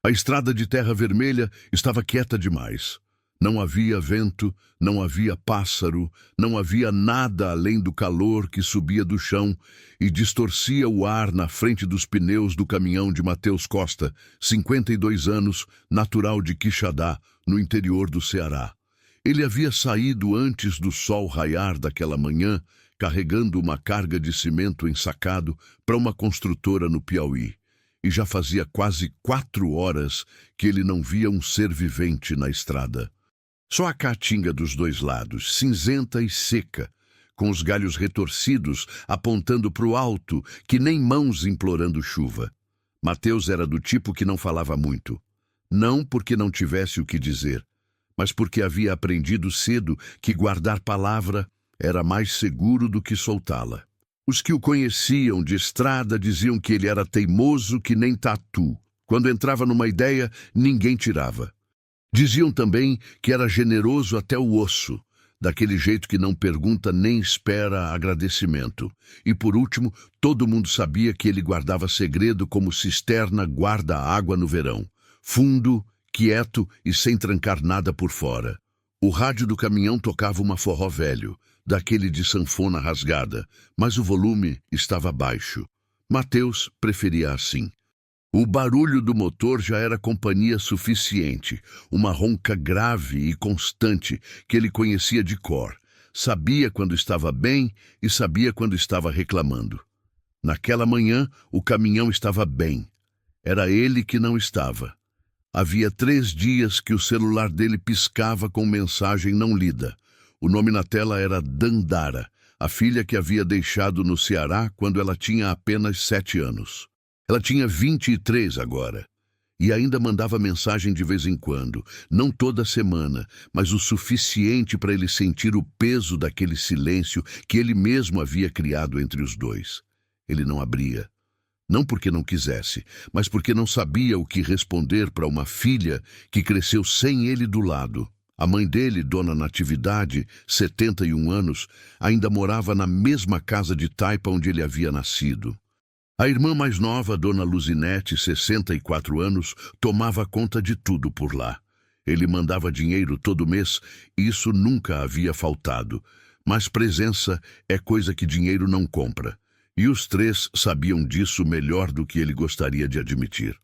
A estrada de terra vermelha estava quieta demais. Não havia vento, não havia pássaro, não havia nada além do calor que subia do chão e distorcia o ar na frente dos pneus do caminhão de Mateus Costa, 52 anos, natural de Quixadá, no interior do Ceará. Ele havia saído antes do sol raiar daquela manhã, carregando uma carga de cimento ensacado para uma construtora no Piauí. E já fazia quase 4 horas que ele não via um ser vivente na estrada. Só a caatinga dos dois lados, cinzenta e seca, com os galhos retorcidos apontando para o alto, que nem mãos implorando chuva. Mateus era do tipo que não falava muito. Não porque não tivesse o que dizer, mas porque havia aprendido cedo que guardar palavra era mais seguro do que soltá-la. Os que o conheciam de estrada diziam que ele era teimoso que nem tatu. Quando entrava numa ideia, ninguém tirava. Diziam também que era generoso até o osso, daquele jeito que não pergunta nem espera agradecimento. E por último, todo mundo sabia que ele guardava segredo como cisterna guarda água no verão. Fundo, quieto e sem trancar nada por fora. O rádio do caminhão tocava uma forró velho, daquele de sanfona rasgada, mas o volume estava baixo. Mateus preferia assim. O barulho do motor já era companhia suficiente, uma ronca grave e constante que ele conhecia de cor. Sabia quando estava bem e sabia quando estava reclamando. Naquela manhã, o caminhão estava bem. Era ele que não estava. Havia 3 dias que o celular dele piscava com mensagem não lida. O nome na tela era Dandara, a filha que havia deixado no Ceará quando ela tinha apenas 7 anos. Ela tinha 23 agora, e ainda mandava mensagem de vez em quando, não toda semana, mas o suficiente para ele sentir o peso daquele silêncio que ele mesmo havia criado entre os dois. Ele não abria. Não porque não quisesse, mas porque não sabia o que responder para uma filha que cresceu sem ele do lado. A mãe dele, Dona Natividade, 71 anos, ainda morava na mesma casa de taipa onde ele havia nascido. A irmã mais nova, Dona Luzinete, 64 anos, tomava conta de tudo por lá. Ele mandava dinheiro todo mês e isso nunca havia faltado. Mas presença é coisa que dinheiro não compra. E os 3 sabiam disso melhor do que ele gostaria de admitir.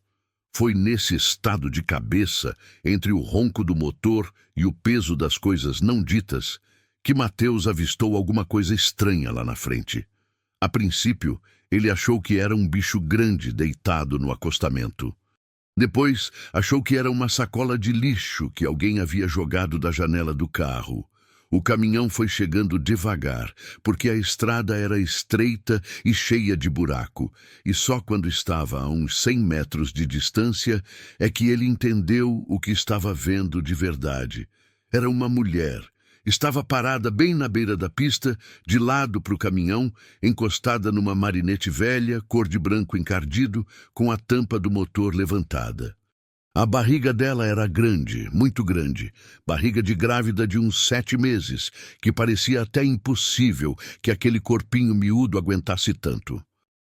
Foi nesse estado de cabeça, entre o ronco do motor e o peso das coisas não ditas, que Mateus avistou alguma coisa estranha lá na frente. A princípio, ele achou que era um bicho grande deitado no acostamento. Depois, achou que era uma sacola de lixo que alguém havia jogado da janela do carro. O caminhão foi chegando devagar, porque a estrada era estreita e cheia de buraco, e só quando estava a uns 100 metros de distância é que ele entendeu o que estava vendo de verdade. Era uma mulher. Estava parada bem na beira da pista, de lado para o caminhão, encostada numa marinete velha, cor de branco encardido, com a tampa do motor levantada. A barriga dela era grande, muito grande, barriga de grávida de uns 7 meses, que parecia até impossível que aquele corpinho miúdo aguentasse tanto.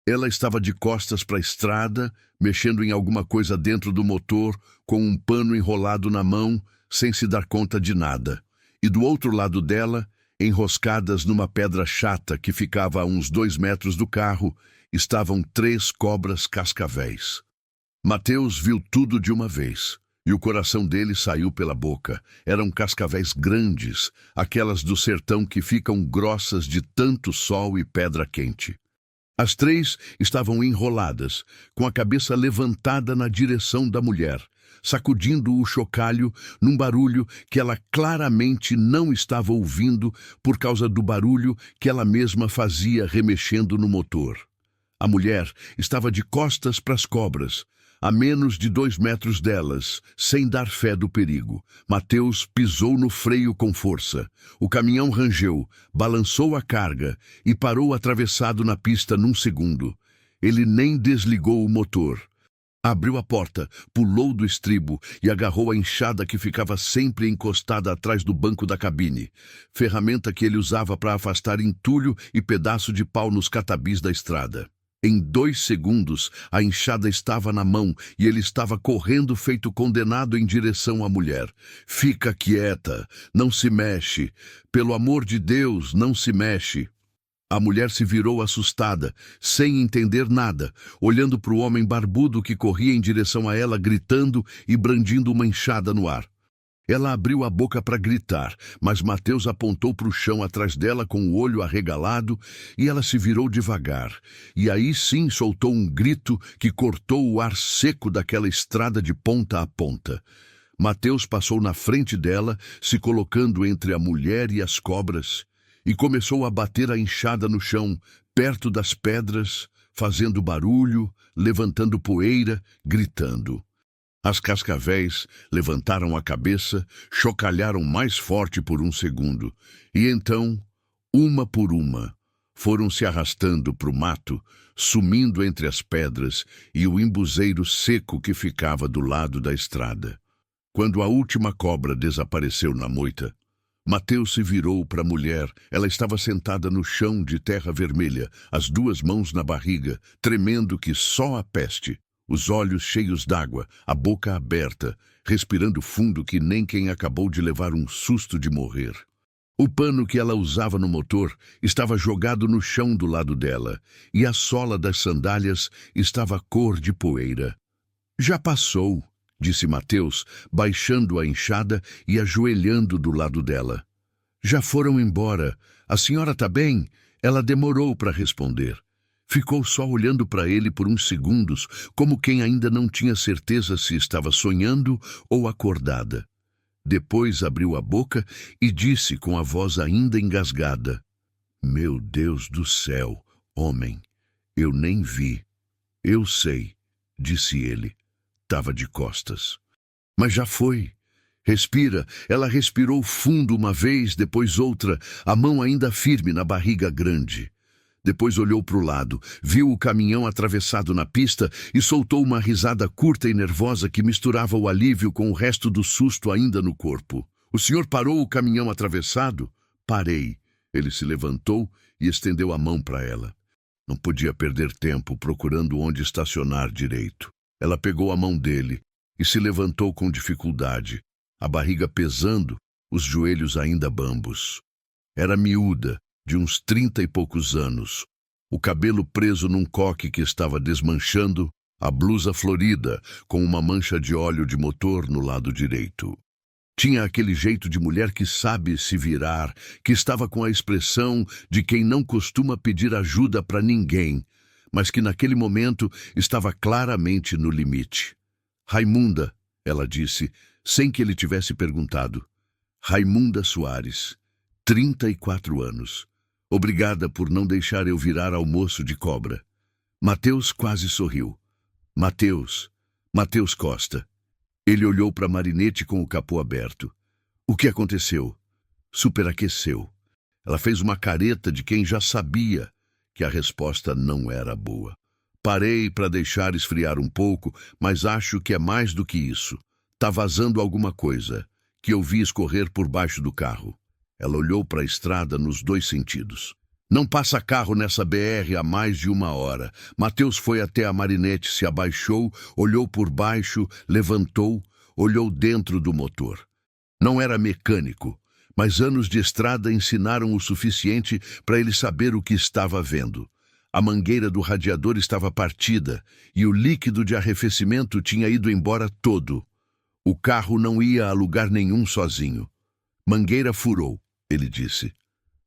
Ela estava de costas para a estrada, mexendo em alguma coisa dentro do motor, com um pano enrolado na mão, sem se dar conta de nada. E do outro lado dela, enroscadas numa pedra chata que ficava a uns 2 metros do carro, estavam 3 cobras cascavéis. Mateus viu tudo de uma vez, e o coração dele saiu pela boca. Eram cascavéis grandes, aquelas do sertão que ficam grossas de tanto sol e pedra quente. As 3 estavam enroladas, com a cabeça levantada na direção da mulher, sacudindo o chocalho num barulho que ela claramente não estava ouvindo por causa do barulho que ela mesma fazia remexendo no motor. A mulher estava de costas para as cobras, a menos de 2 metros delas, sem dar fé do perigo. Mateus pisou no freio com força. O caminhão rangeu, balançou a carga e parou atravessado na pista num segundo. Ele nem desligou o motor. Abriu a porta, pulou do estribo e agarrou a enxada que ficava sempre encostada atrás do banco da cabine, ferramenta que ele usava para afastar entulho e pedaço de pau nos catabis da estrada. Em 2 segundos, a enxada estava na mão e ele estava correndo feito condenado em direção à mulher. Fica quieta, não se mexe. Pelo amor de Deus, não se mexe. A mulher se virou assustada, sem entender nada, olhando para o homem barbudo que corria em direção a ela, gritando e brandindo uma enxada no ar. Ela abriu a boca para gritar, mas Mateus apontou para o chão atrás dela com o olho arregalado e ela se virou devagar. E aí sim soltou um grito que cortou o ar seco daquela estrada de ponta a ponta. Mateus passou na frente dela, se colocando entre a mulher e as cobras, e começou a bater a enxada no chão, perto das pedras, fazendo barulho, levantando poeira, gritando. As cascavéis levantaram a cabeça, chocalharam mais forte por 1 segundo, e então, uma por uma, foram se arrastando para o mato, sumindo entre as pedras e o embuzeiro seco que ficava do lado da estrada. Quando a última cobra desapareceu na moita, Mateus se virou para a mulher. Ela estava sentada no chão de terra vermelha, as 2 mãos na barriga, tremendo que só a peste. Os olhos cheios d'água, a boca aberta, respirando fundo que nem quem acabou de levar um susto de morrer. O pano que ela usava no motor estava jogado no chão do lado dela, e a sola das sandálias estava cor de poeira. Já passou, disse Mateus, baixando a enxada e ajoelhando do lado dela. Já foram embora. A senhora está bem? Ela demorou para responder. Ficou só olhando para ele por uns segundos, como quem ainda não tinha certeza se estava sonhando ou acordada. Depois abriu a boca e disse com a voz ainda engasgada: Meu Deus do céu, homem, eu nem vi. Eu sei, disse ele. Tava de costas. Mas já foi. Respira. Ela respirou fundo uma vez, depois outra, a mão ainda firme na barriga grande. Depois olhou para o lado, viu o caminhão atravessado na pista e soltou uma risada curta e nervosa que misturava o alívio com o resto do susto ainda no corpo. O senhor parou o caminhão atravessado? Parei. Ele se levantou e estendeu a mão para ela. Não podia perder tempo procurando onde estacionar direito. Ela pegou a mão dele e se levantou com dificuldade, a barriga pesando, os joelhos ainda bambos. Era miúda, de uns 30 e poucos anos, o cabelo preso num coque que estava desmanchando, a blusa florida, com uma mancha de óleo de motor no lado direito. Tinha aquele jeito de mulher que sabe se virar, que estava com a expressão de quem não costuma pedir ajuda para ninguém, mas que naquele momento estava claramente no limite. Raimunda, ela disse, sem que ele tivesse perguntado. Raimunda Soares, 34 anos. Obrigada por não deixar eu virar almoço de cobra. Mateus quase sorriu. Mateus Costa. Ele olhou para Marinette com o capô aberto. O que aconteceu? Superaqueceu. Ela fez uma careta de quem já sabia que a resposta não era boa. Parei para deixar esfriar um pouco, mas acho que é mais do que isso. Tá vazando alguma coisa, que eu vi escorrer por baixo do carro. Ela olhou para a estrada nos 2 sentidos. Não passa carro nessa BR há mais de 1 hora. Mateus foi até a Marinette, se abaixou, olhou por baixo, levantou, olhou dentro do motor. Não era mecânico, mas anos de estrada ensinaram o suficiente para ele saber o que estava vendo. A mangueira do radiador estava partida e o líquido de arrefecimento tinha ido embora todo. O carro não ia a lugar nenhum sozinho. Mangueira furou, ele disse.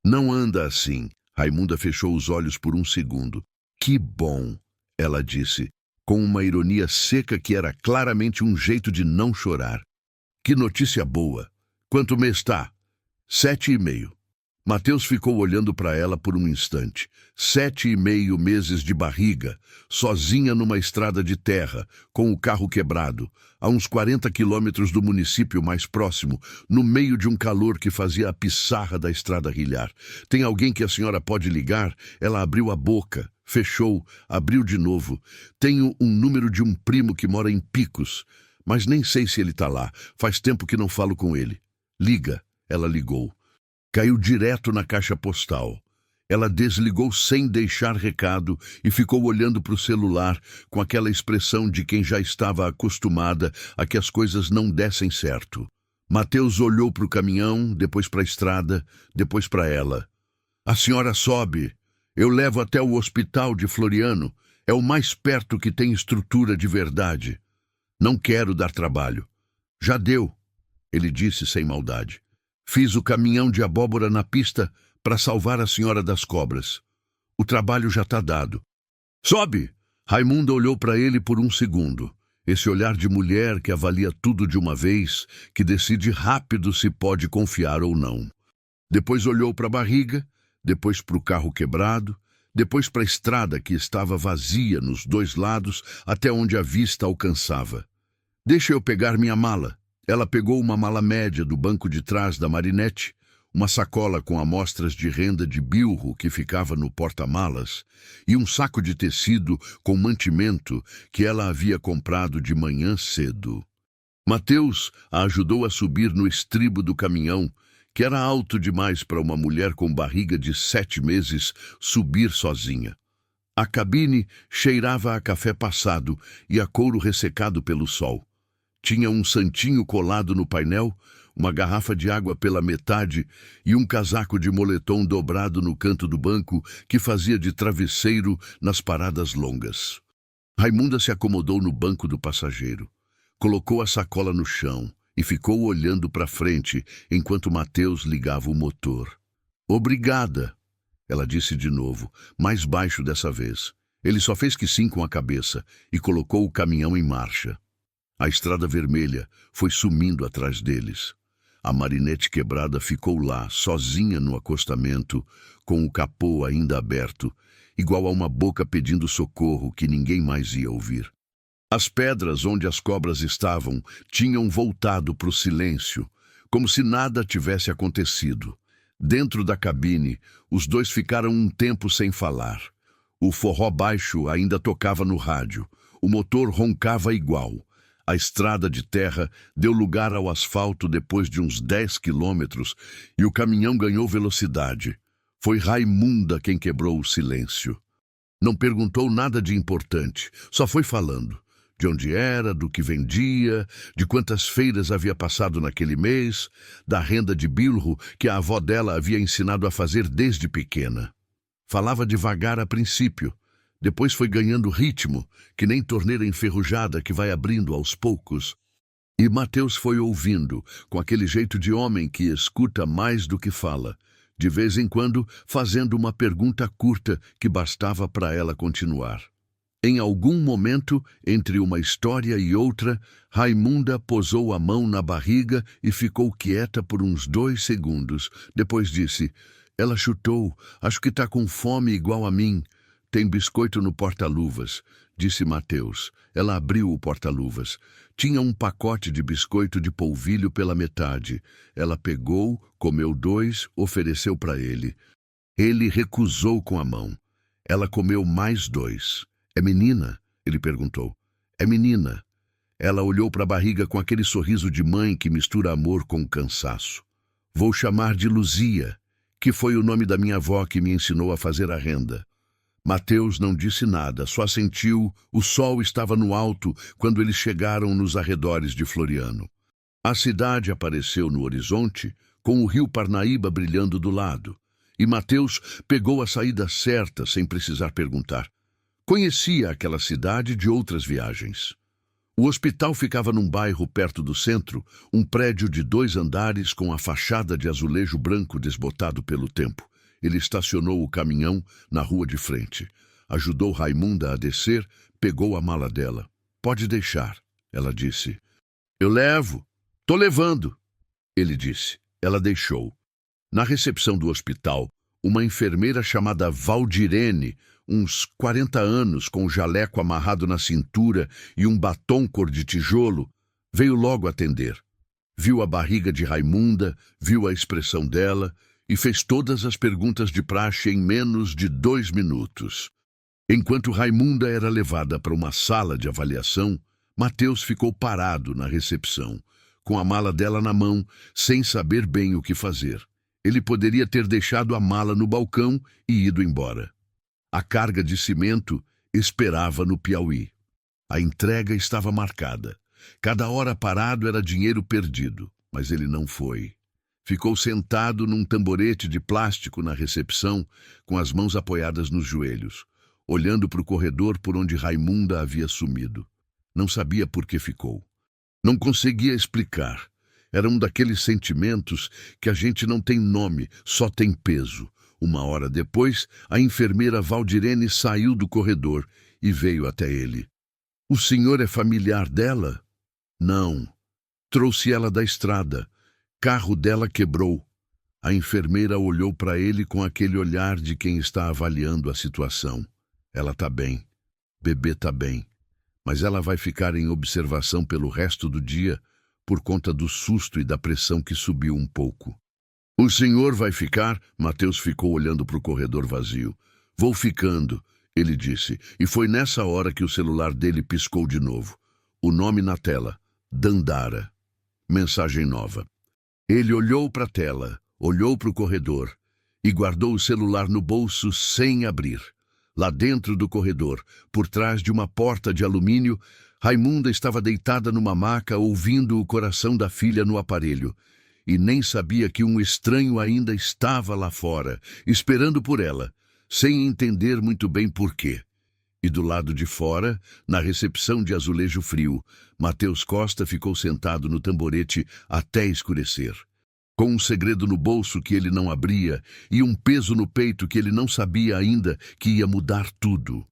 Não anda assim. Raimunda fechou os olhos por 1 segundo. Que bom, ela disse, com uma ironia seca que era claramente um jeito de não chorar. Que notícia boa. Quanto mês está? 7,5. Mateus ficou olhando para ela por um instante. 7,5 meses de barriga, sozinha numa estrada de terra, com o carro quebrado, a uns 40 quilômetros do município mais próximo, no meio de um calor que fazia a pissarra da estrada rilhar. Tem alguém que a senhora pode ligar? Ela abriu a boca, fechou, abriu de novo. Tenho um número de um primo que mora em Picos, mas nem sei se ele está lá. Faz tempo que não falo com ele. Liga. Ela ligou. Caiu direto na caixa postal. Ela desligou sem deixar recado e ficou olhando para o celular com aquela expressão de quem já estava acostumada a que as coisas não dessem certo. Mateus olhou para o caminhão, depois para a estrada, depois para ela. A senhora sobe. Eu levo até o hospital de Floriano. É o mais perto que tem estrutura de verdade. Não quero dar trabalho. Já deu, ele disse sem maldade. Fiz o caminhão de abóbora na pista para salvar a senhora das cobras. O trabalho já está dado. Sobe! Raimunda olhou para ele por um segundo. Esse olhar de mulher que avalia tudo de uma vez, que decide rápido se pode confiar ou não. Depois olhou para a barriga, depois para o carro quebrado, depois para a estrada que estava vazia nos dois lados até onde a vista alcançava. Deixa eu pegar minha mala. Ela pegou uma mala média do banco de trás da Marinette, uma sacola com amostras de renda de bilro que ficava no porta-malas e um saco de tecido com mantimento que ela havia comprado de manhã cedo. Mateus a ajudou a subir no estribo do caminhão, que era alto demais para uma mulher com barriga de 7 meses subir sozinha. A cabine cheirava a café passado e a couro ressecado pelo sol. Tinha um santinho colado no painel, uma garrafa de água pela metade e um casaco de moletom dobrado no canto do banco que fazia de travesseiro nas paradas longas. Raimunda se acomodou no banco do passageiro, colocou a sacola no chão e ficou olhando para frente enquanto Mateus ligava o motor. Obrigada, ela disse de novo, mais baixo dessa vez. Ele só fez que sim com a cabeça e colocou o caminhão em marcha. A estrada vermelha foi sumindo atrás deles. A Marinette quebrada ficou lá, sozinha no acostamento, com o capô ainda aberto, igual a uma boca pedindo socorro que ninguém mais ia ouvir. As pedras onde as cobras estavam tinham voltado para o silêncio, como se nada tivesse acontecido. Dentro da cabine, os dois ficaram um tempo sem falar. O forró baixo ainda tocava no rádio. O motor roncava igual. A estrada de terra deu lugar ao asfalto depois de uns 10 quilômetros e o caminhão ganhou velocidade. Foi Raimunda quem quebrou o silêncio. Não perguntou nada de importante, só foi falando. De onde era, do que vendia, de quantas feiras havia passado naquele mês, da renda de bilro que a avó dela havia ensinado a fazer desde pequena. Falava devagar a princípio. Depois foi ganhando ritmo, que nem torneira enferrujada que vai abrindo aos poucos. E Mateus foi ouvindo, com aquele jeito de homem que escuta mais do que fala, de vez em quando fazendo uma pergunta curta que bastava para ela continuar. Em algum momento, entre uma história e outra, Raimunda posou a mão na barriga e ficou quieta por uns 2 segundos. Depois disse, ela chutou, acho que está com fome igual a mim. Tem biscoito no porta-luvas, disse Mateus. Ela abriu o porta-luvas. Tinha um pacote de biscoito de polvilho pela metade. Ela pegou, comeu 2, ofereceu para ele. Ele recusou com a mão. Ela comeu mais 2. É menina? Ele perguntou. É menina. Ela olhou para a barriga com aquele sorriso de mãe que mistura amor com cansaço. Vou chamar de Luzia, que foi o nome da minha avó que me ensinou a fazer a renda. Mateus não disse nada, só sentiu o sol estava no alto quando eles chegaram nos arredores de Floriano. A cidade apareceu no horizonte, com o rio Parnaíba brilhando do lado, e Mateus pegou a saída certa sem precisar perguntar. Conhecia aquela cidade de outras viagens. O hospital ficava num bairro perto do centro, um prédio de 2 andares com a fachada de azulejo branco desbotado pelo tempo. Ele estacionou o caminhão na rua de frente. Ajudou Raimunda a descer, pegou a mala dela. Pode deixar, ela disse. Eu levo. Tô levando, ele disse. Ela deixou. Na recepção do hospital, uma enfermeira chamada Valdirene, uns 40 anos, com o jaleco amarrado na cintura e um batom cor de tijolo, veio logo atender. Viu a barriga de Raimunda, viu a expressão dela e fez todas as perguntas de praxe em menos de 2 minutos. Enquanto Raimunda era levada para uma sala de avaliação, Mateus ficou parado na recepção, com a mala dela na mão, sem saber bem o que fazer. Ele poderia ter deixado a mala no balcão e ido embora. A carga de cimento esperava no Piauí. A entrega estava marcada. Cada hora parado era dinheiro perdido, mas ele não foi. Ficou sentado num tamborete de plástico na recepção, com as mãos apoiadas nos joelhos, olhando para o corredor por onde Raimunda havia sumido. Não sabia por que ficou. Não conseguia explicar. Era um daqueles sentimentos que a gente não tem nome, só tem peso. Uma hora depois, a enfermeira Valdirene saiu do corredor e veio até ele. "O senhor é familiar dela?" "Não. Trouxe ela da estrada. Carro dela quebrou." A enfermeira olhou para ele com aquele olhar de quem está avaliando a situação. "Ela está bem. Bebê está bem. Mas ela vai ficar em observação pelo resto do dia por conta do susto e da pressão que subiu um pouco." "O senhor vai ficar?" Mateus ficou olhando para o corredor vazio. "Vou ficando", ele disse, e foi nessa hora que o celular dele piscou de novo. O nome na tela: Dandara. Mensagem nova. Ele olhou para a tela, olhou para o corredor e guardou o celular no bolso sem abrir. Lá dentro do corredor, por trás de uma porta de alumínio, Raimunda estava deitada numa maca ouvindo o coração da filha no aparelho. E nem sabia que um estranho ainda estava lá fora, esperando por ela, sem entender muito bem por quê. E do lado de fora, na recepção de azulejo frio, Mateus Costa ficou sentado no tamborete até escurecer. Com um segredo no bolso que ele não abria e um peso no peito que ele não sabia ainda que ia mudar tudo.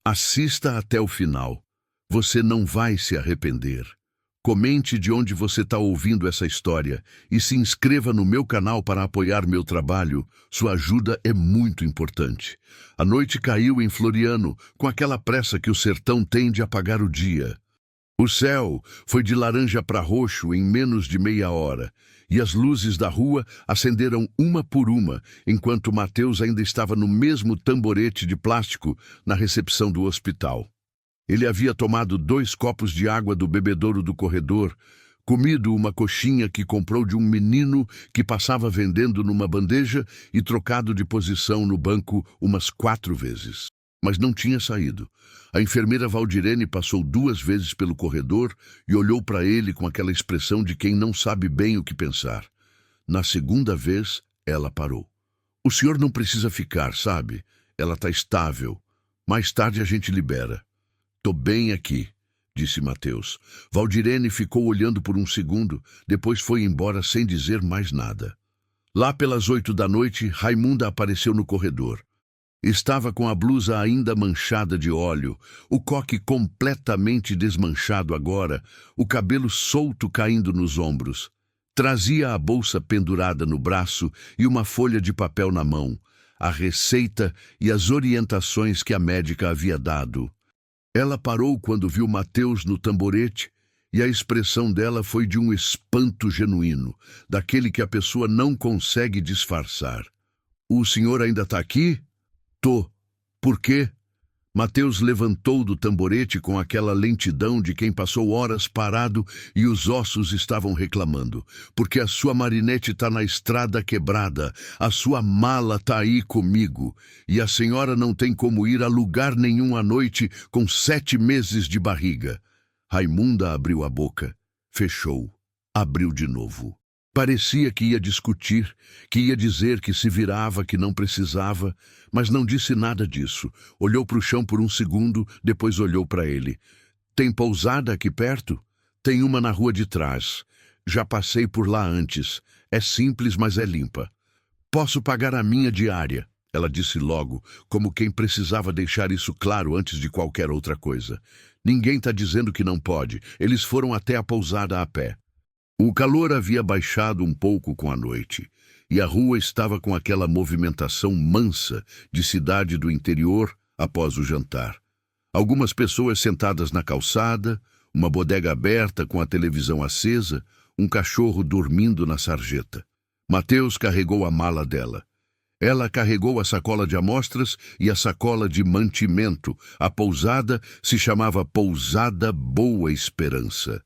Assista até o final. Você não vai se arrepender. Comente de onde você está ouvindo essa história e se inscreva no meu canal para apoiar meu trabalho. Sua ajuda é muito importante. A noite caiu em Floriano, com aquela pressa que o sertão tem de apagar o dia. O céu foi de laranja para roxo em menos de meia hora, e as luzes da rua acenderam uma por uma, enquanto Mateus ainda estava no mesmo tamborete de plástico na recepção do hospital. Ele havia tomado 2 copos de água do bebedouro do corredor, comido uma coxinha que comprou de um menino que passava vendendo numa bandeja e trocado de posição no banco umas 4 vezes. Mas não tinha saído. A enfermeira Valdirene passou 2 vezes pelo corredor e olhou para ele com aquela expressão de quem não sabe bem o que pensar. Na segunda vez, ela parou. "O senhor não precisa ficar, sabe? Ela está estável. Mais tarde a gente libera." "Tô bem aqui", disse Mateus. Valdirene ficou olhando por um segundo, depois foi embora sem dizer mais nada. Lá pelas 8 da noite, Raimunda apareceu no corredor. Estava com a blusa ainda manchada de óleo, o coque completamente desmanchado agora, o cabelo solto caindo nos ombros. Trazia a bolsa pendurada no braço e uma folha de papel na mão, a receita e as orientações que a médica havia dado. Ela parou quando viu Mateus no tamborete e a expressão dela foi de um espanto genuíno, daquele que a pessoa não consegue disfarçar. "O senhor ainda está aqui?" "Tô. Por quê?" Mateus levantou do tamborete com aquela lentidão de quem passou horas parado e os ossos estavam reclamando. "Porque a sua marinete está na estrada quebrada, a sua mala está aí comigo, e a senhora não tem como ir a lugar nenhum à noite com 7 meses de barriga." Raimunda abriu a boca, fechou, abriu de novo. Parecia que ia discutir, que ia dizer que se virava, que não precisava, mas não disse nada disso. Olhou para o chão por um segundo, depois olhou para ele. "Tem pousada aqui perto?" "Tem uma na rua de trás. Já passei por lá antes. É simples, mas é limpa." "Posso pagar a minha diária?" ela disse logo, como quem precisava deixar isso claro antes de qualquer outra coisa. "Ninguém está dizendo que não pode. Eles foram até a pousada a pé." O calor havia baixado um pouco com a noite, e a rua estava com aquela movimentação mansa de cidade do interior após o jantar. Algumas pessoas sentadas na calçada, uma bodega aberta com a televisão acesa, um cachorro dormindo na sarjeta. Mateus carregou a mala dela. Ela carregou a sacola de amostras e a sacola de mantimento. A pousada se chamava Pousada Boa Esperança.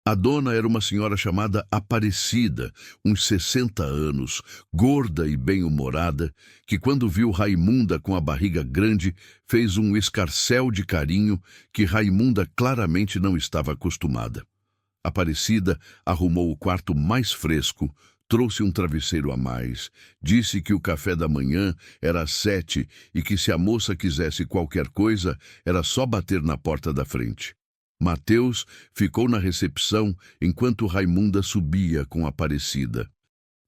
A dona era uma senhora chamada Aparecida, uns 60 anos, gorda e bem-humorada, que quando viu Raimunda com a barriga grande, fez um escarcéu de carinho que Raimunda claramente não estava acostumada. Aparecida arrumou o quarto mais fresco, trouxe um travesseiro a mais, disse que o café da manhã era às 7 e que se a moça quisesse qualquer coisa, era só bater na porta da frente. Mateus ficou na recepção enquanto Raimunda subia com Aparecida.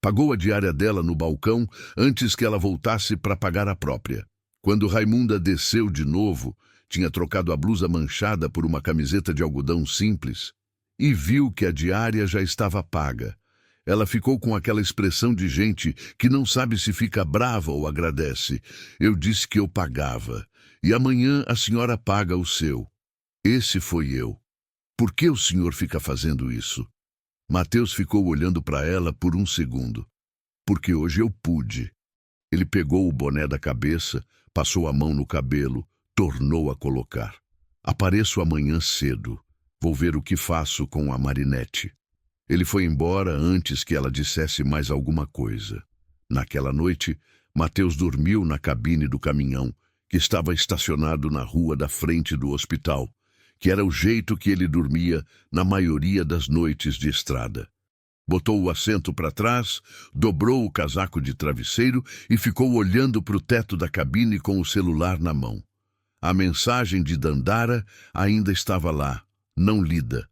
Pagou a diária dela no balcão antes que ela voltasse para pagar a própria. Quando Raimunda desceu de novo, tinha trocado a blusa manchada por uma camiseta de algodão simples e viu que a diária já estava paga. Ela ficou com aquela expressão de gente que não sabe se fica brava ou agradece. Eu disse que eu pagava, e amanhã a senhora paga o seu. Esse foi eu. Por que o senhor fica fazendo isso? Mateus ficou olhando para ela por um segundo. Porque hoje eu pude. Ele pegou o boné da cabeça, passou a mão no cabelo, tornou a colocar. Apareço amanhã cedo. Vou ver o que faço com a Marinette. Ele foi embora antes que ela dissesse mais alguma coisa. Naquela noite, Mateus dormiu na cabine do caminhão, que estava estacionado na rua da frente do hospital, que era o jeito que ele dormia na maioria das noites de estrada. Botou o assento para trás, dobrou o casaco de travesseiro e ficou olhando para o teto da cabine com o celular na mão. A mensagem de Dandara ainda estava lá, não lida.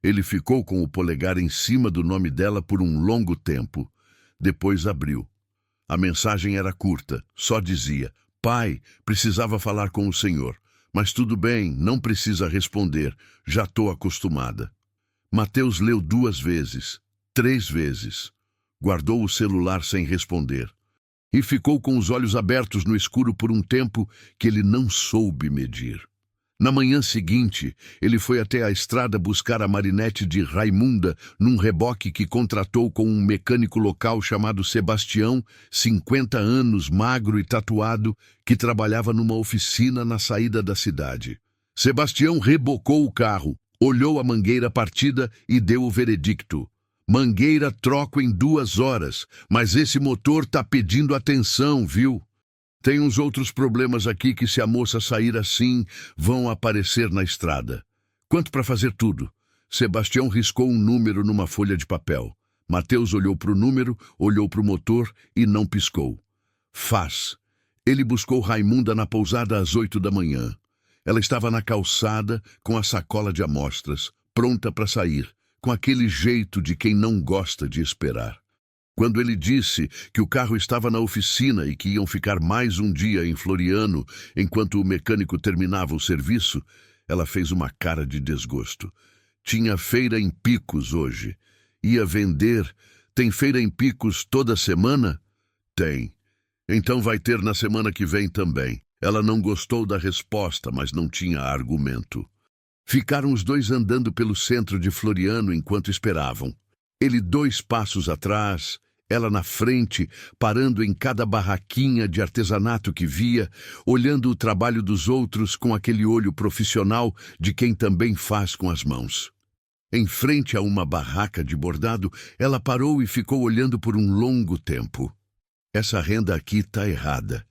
Ele ficou com o polegar em cima do nome dela por um longo tempo. Depois abriu. A mensagem era curta, só dizia: "Pai, precisava falar com o senhor. Mas tudo bem, não precisa responder, já estou acostumada." Mateus leu 2 vezes, 3 vezes. Guardou o celular sem responder. E ficou com os olhos abertos no escuro por um tempo que ele não soube medir. Na manhã seguinte, ele foi até a estrada buscar a Marinette de Raimunda num reboque que contratou com um mecânico local chamado Sebastião, 50 anos, magro e tatuado, que trabalhava numa oficina na saída da cidade. Sebastião rebocou o carro, olhou a mangueira partida e deu o veredicto. "Mangueira troco em 2 horas, mas esse motor tá pedindo atenção, viu? Tem uns outros problemas aqui que, se a moça sair assim, vão aparecer na estrada. Quanto para fazer tudo?" Sebastião riscou um número numa folha de papel. Mateus olhou para o número, olhou para o motor e não piscou. "Faz." Ele buscou Raimunda na pousada às 8 da manhã. Ela estava na calçada, com a sacola de amostras, pronta para sair, com aquele jeito de quem não gosta de esperar. Quando ele disse que o carro estava na oficina e que iam ficar mais um dia em Floriano enquanto o mecânico terminava o serviço, ela fez uma cara de desgosto. Tinha feira em Picos hoje. Ia vender. Tem feira em Picos toda semana? Tem. Então vai ter na semana que vem também. Ela não gostou da resposta, mas não tinha argumento. Ficaram os dois andando pelo centro de Floriano enquanto esperavam. Ele 2 passos atrás, ela na frente, parando em cada barraquinha de artesanato que via, olhando o trabalho dos outros com aquele olho profissional de quem também faz com as mãos. Em frente a uma barraca de bordado, ela parou e ficou olhando por um longo tempo. "Essa renda aqui tá errada."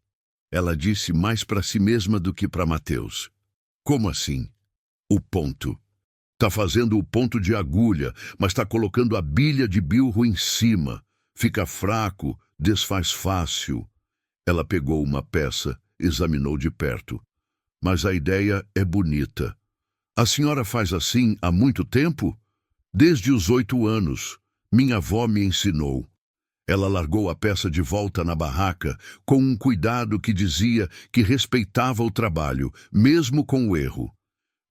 Ela disse mais para si mesma do que para Mateus. "Como assim?" "O ponto. Tá fazendo o ponto de agulha, mas tá colocando a bilha de bilro em cima. Fica fraco, desfaz fácil." Ela pegou uma peça, examinou de perto. "Mas a ideia é bonita." "A senhora faz assim há muito tempo?" "Desde os 8 anos. Minha avó me ensinou." Ela largou a peça de volta na barraca, com um cuidado que dizia que respeitava o trabalho, mesmo com o erro.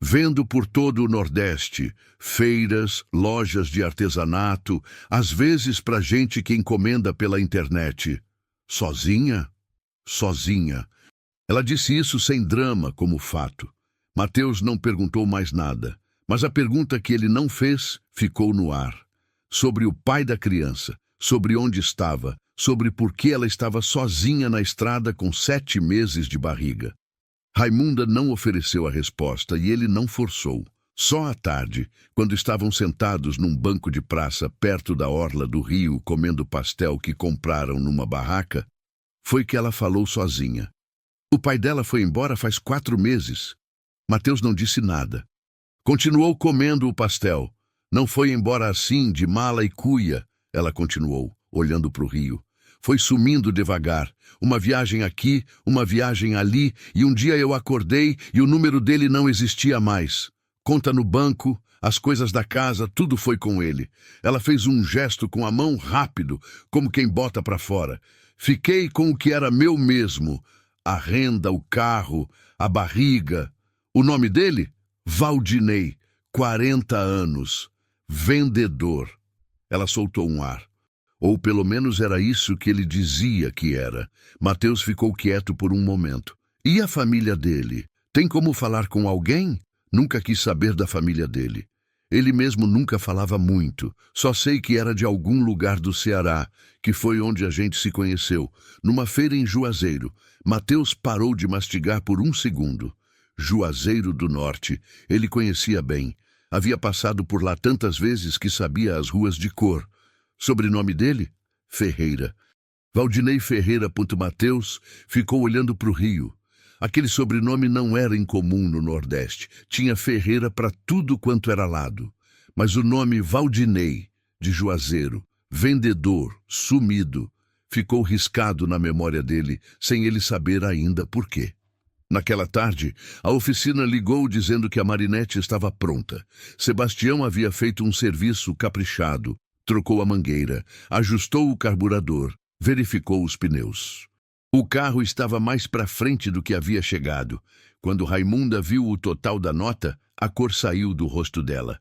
Vendo por todo o Nordeste, feiras, lojas de artesanato, às vezes para gente que encomenda pela internet. Sozinha? Sozinha. Ela disse isso sem drama, como fato. Mateus não perguntou mais nada, mas a pergunta que ele não fez ficou no ar. Sobre o pai da criança, sobre onde estava, sobre por que ela estava sozinha na estrada com 7 meses de barriga. Raimunda não ofereceu a resposta e ele não forçou. Só à tarde, quando estavam sentados num banco de praça perto da orla do rio comendo pastel que compraram numa barraca, foi que ela falou sozinha. O pai dela foi embora faz 4 meses. Mateus não disse nada. Continuou comendo o pastel. Não foi embora assim, de mala e cuia, ela continuou, olhando para o rio. Foi sumindo devagar. Uma viagem aqui, uma viagem ali, e um dia eu acordei e o número dele não existia mais. Conta no banco, as coisas da casa, tudo foi com ele. Ela fez um gesto com a mão rápido, como quem bota para fora. Fiquei com o que era meu mesmo. A renda, o carro, a barriga. O nome dele? Valdinei, 40 anos. Vendedor. Ela soltou um ar. Ou pelo menos era isso que ele dizia que era. Mateus ficou quieto por um momento. E a família dele? Tem como falar com alguém? Nunca quis saber da família dele. Ele mesmo nunca falava muito. Só sei que era de algum lugar do Ceará, que foi onde a gente se conheceu, numa feira em Juazeiro. Mateus parou de mastigar por um segundo. Juazeiro do Norte. Ele conhecia bem. Havia passado por lá tantas vezes que sabia as ruas de cor. Sobrenome dele? Ferreira. Valdinei Ferreira. Mateus ficou olhando para o rio. Aquele sobrenome não era incomum no Nordeste. Tinha Ferreira para tudo quanto era lado. Mas o nome Valdinei, de Juazeiro, vendedor, sumido, ficou riscado na memória dele, sem ele saber ainda por quê. Naquela tarde, a oficina ligou dizendo que a Marinette estava pronta. Sebastião havia feito um serviço caprichado, trocou a mangueira, ajustou o carburador, verificou os pneus. O carro estava mais para frente do que havia chegado. Quando Raimunda viu o total da nota, a cor saiu do rosto dela.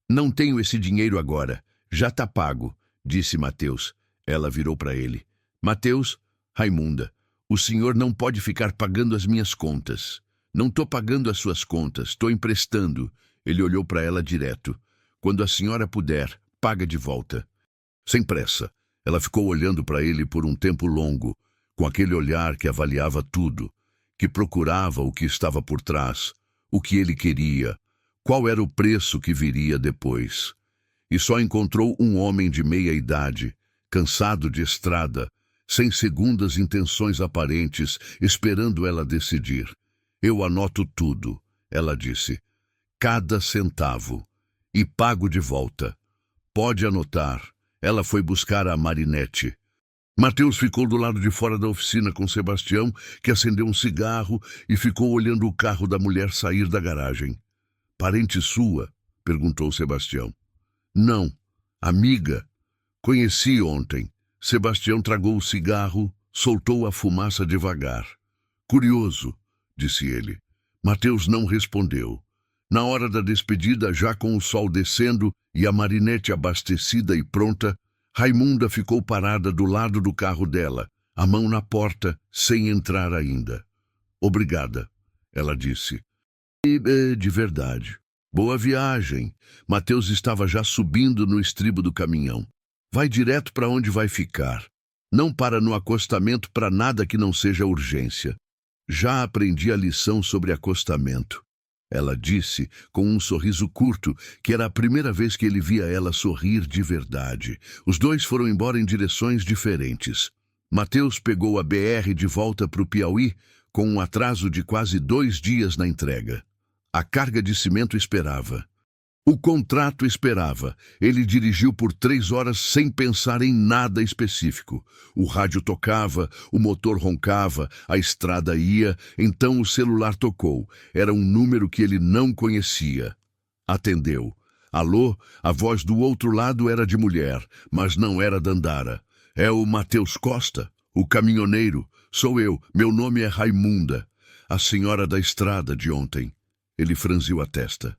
Não tenho esse dinheiro agora. Já tá pago, disse Mateus. Ela virou para ele. Mateus, Raimunda, o senhor não pode ficar pagando as minhas contas. Não tô pagando as suas contas, tô emprestando. Ele olhou para ela direto. Quando a senhora puder, paga de volta. Sem pressa. Ela ficou olhando para ele por um tempo longo, com aquele olhar que avaliava tudo, que procurava o que estava por trás, o que ele queria, qual era o preço que viria depois. E só encontrou um homem de meia idade, cansado de estrada, sem segundas intenções aparentes, esperando ela decidir. Eu anoto tudo, ela disse, cada centavo, e pago de volta. Pode anotar. Ela foi buscar a Marinette. Mateus ficou do lado de fora da oficina com Sebastião, que acendeu um cigarro e ficou olhando o carro da mulher sair da garagem. Parente sua? Perguntou Sebastião. Não, amiga. Conheci ontem. Sebastião tragou o cigarro, soltou a fumaça devagar. Curioso, disse ele. Mateus não respondeu. Na hora da despedida, já com o sol descendo e a Marinette abastecida e pronta, Raimunda ficou parada do lado do carro dela, a mão na porta, sem entrar ainda. Obrigada, ela disse. De verdade. Boa viagem. Mateus estava já subindo no estribo do caminhão. Vai direto para onde vai ficar. Não para no acostamento para nada que não seja urgência. Já aprendi a lição sobre acostamento. Ela disse, com um sorriso curto, que era a primeira vez que ele via ela sorrir de verdade. Os dois foram embora em direções diferentes. Mateus pegou a BR de volta para o Piauí, com um atraso de quase 2 dias na entrega. A carga de cimento esperava. O contrato esperava. Ele dirigiu por 3 horas sem pensar em nada específico. O rádio tocava, o motor roncava, a estrada ia, então o celular tocou. Era um número que ele não conhecia. Atendeu. Alô? A voz do outro lado era de mulher, mas não era Dandara. É o Mateus Costa, o caminhoneiro. Sou eu. Meu nome é Raimunda. A senhora da estrada de ontem. Ele franziu a testa.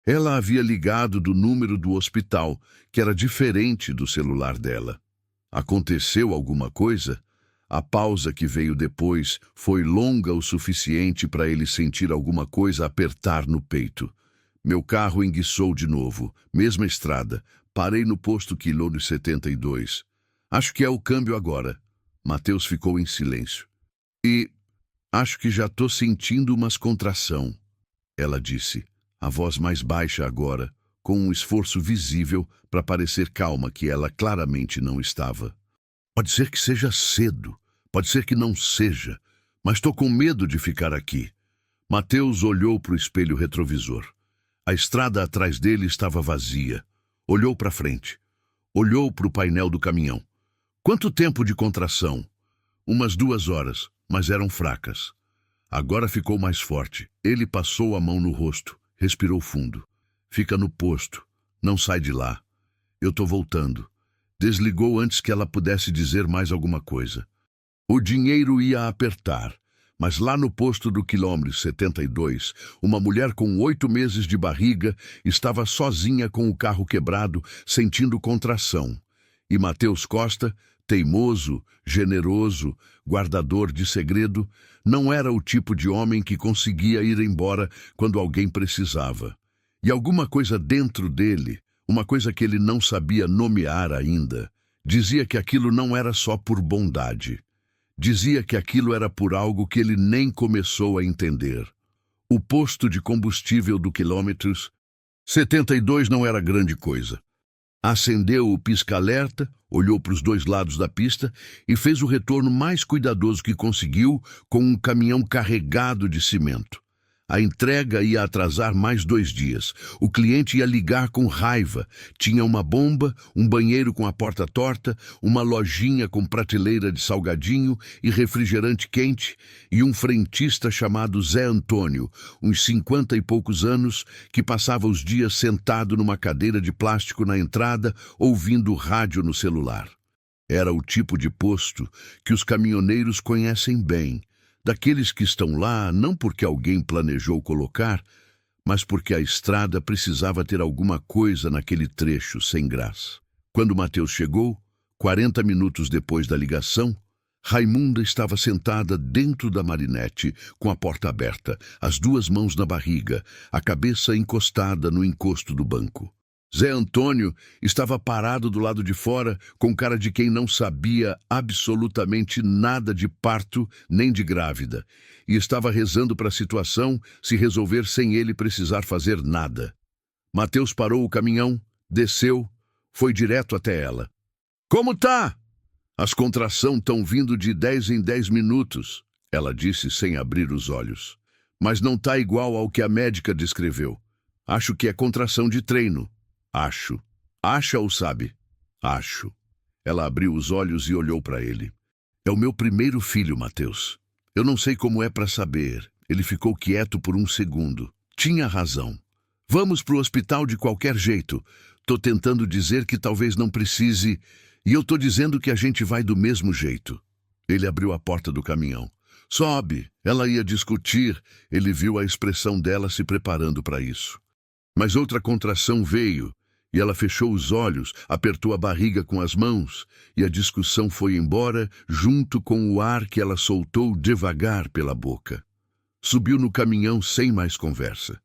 Ela havia ligado do número do hospital, que era diferente do celular dela. Aconteceu alguma coisa? A pausa que veio depois foi longa o suficiente para ele sentir alguma coisa apertar no peito. Meu carro enguiçou de novo, mesma estrada. Parei no posto quilômetro 72. Acho que é o câmbio agora. Mateus ficou em silêncio. Acho que já estou sentindo umas contração, ela disse. A voz mais baixa agora, com um esforço visível para parecer calma que ela claramente não estava. Pode ser que seja cedo, pode ser que não seja, mas estou com medo de ficar aqui. Mateus olhou para o espelho retrovisor. A estrada atrás dele estava vazia. Olhou para frente. Olhou para o painel do caminhão. Quanto tempo de contração? Umas 2 horas, mas eram fracas. Agora ficou mais forte. Ele passou a mão no rosto, respirou fundo. Fica no posto, não sai de lá. Eu tô voltando. Desligou antes que ela pudesse dizer mais alguma coisa. O dinheiro ia apertar, mas lá no posto do quilômetro 72, uma mulher com 8 meses de barriga estava sozinha com o carro quebrado, sentindo contração. E Mateus Costa, teimoso, generoso, guardador de segredo, não era o tipo de homem que conseguia ir embora quando alguém precisava. E alguma coisa dentro dele, uma coisa que ele não sabia nomear ainda, dizia que aquilo não era só por bondade. Dizia que aquilo era por algo que ele nem começou a entender. O posto de combustível do quilômetros 72 não era grande coisa. Acendeu o pisca-alerta, olhou para os 2 lados da pista e fez o retorno mais cuidadoso que conseguiu com um caminhão carregado de cimento. A entrega ia atrasar mais 2 dias. O cliente ia ligar com raiva. Tinha uma bomba, um banheiro com a porta torta, uma lojinha com prateleira de salgadinho e refrigerante quente e um frentista chamado Zé Antônio, uns 50 e poucos anos, que passava os dias sentado numa cadeira de plástico na entrada, ouvindo rádio no celular. Era o tipo de posto que os caminhoneiros conhecem bem, daqueles que estão lá não porque alguém planejou colocar, mas porque a estrada precisava ter alguma coisa naquele trecho sem graça. Quando Mateus chegou, 40 minutos depois da ligação, Raimunda estava sentada dentro da marinete, com a porta aberta, as 2 mãos na barriga, a cabeça encostada no encosto do banco. Zé Antônio estava parado do lado de fora, com cara de quem não sabia absolutamente nada de parto nem de grávida, e estava rezando para a situação se resolver sem ele precisar fazer nada. Mateus parou o caminhão, desceu, foi direto até ela. Como tá? As contrações estão vindo de 10 em 10 minutos, ela disse sem abrir os olhos. Mas não tá igual ao que a médica descreveu. Acho que é contração de treino. Acho. Acha ou sabe? Acho. Ela abriu os olhos e olhou para ele. É o meu primeiro filho, Mateus. Eu não sei como é para saber. Ele ficou quieto por um segundo. Tinha razão. Vamos pro hospital de qualquer jeito. Tô tentando dizer que talvez não precise, e eu tô dizendo que a gente vai do mesmo jeito. Ele abriu a porta do caminhão. Sobe. Ela ia discutir. Ele viu a expressão dela se preparando para isso. Mas outra contração veio. E ela fechou os olhos, apertou a barriga com as mãos, e a discussão foi embora junto com o ar que ela soltou devagar pela boca. Subiu no caminhão sem mais conversa.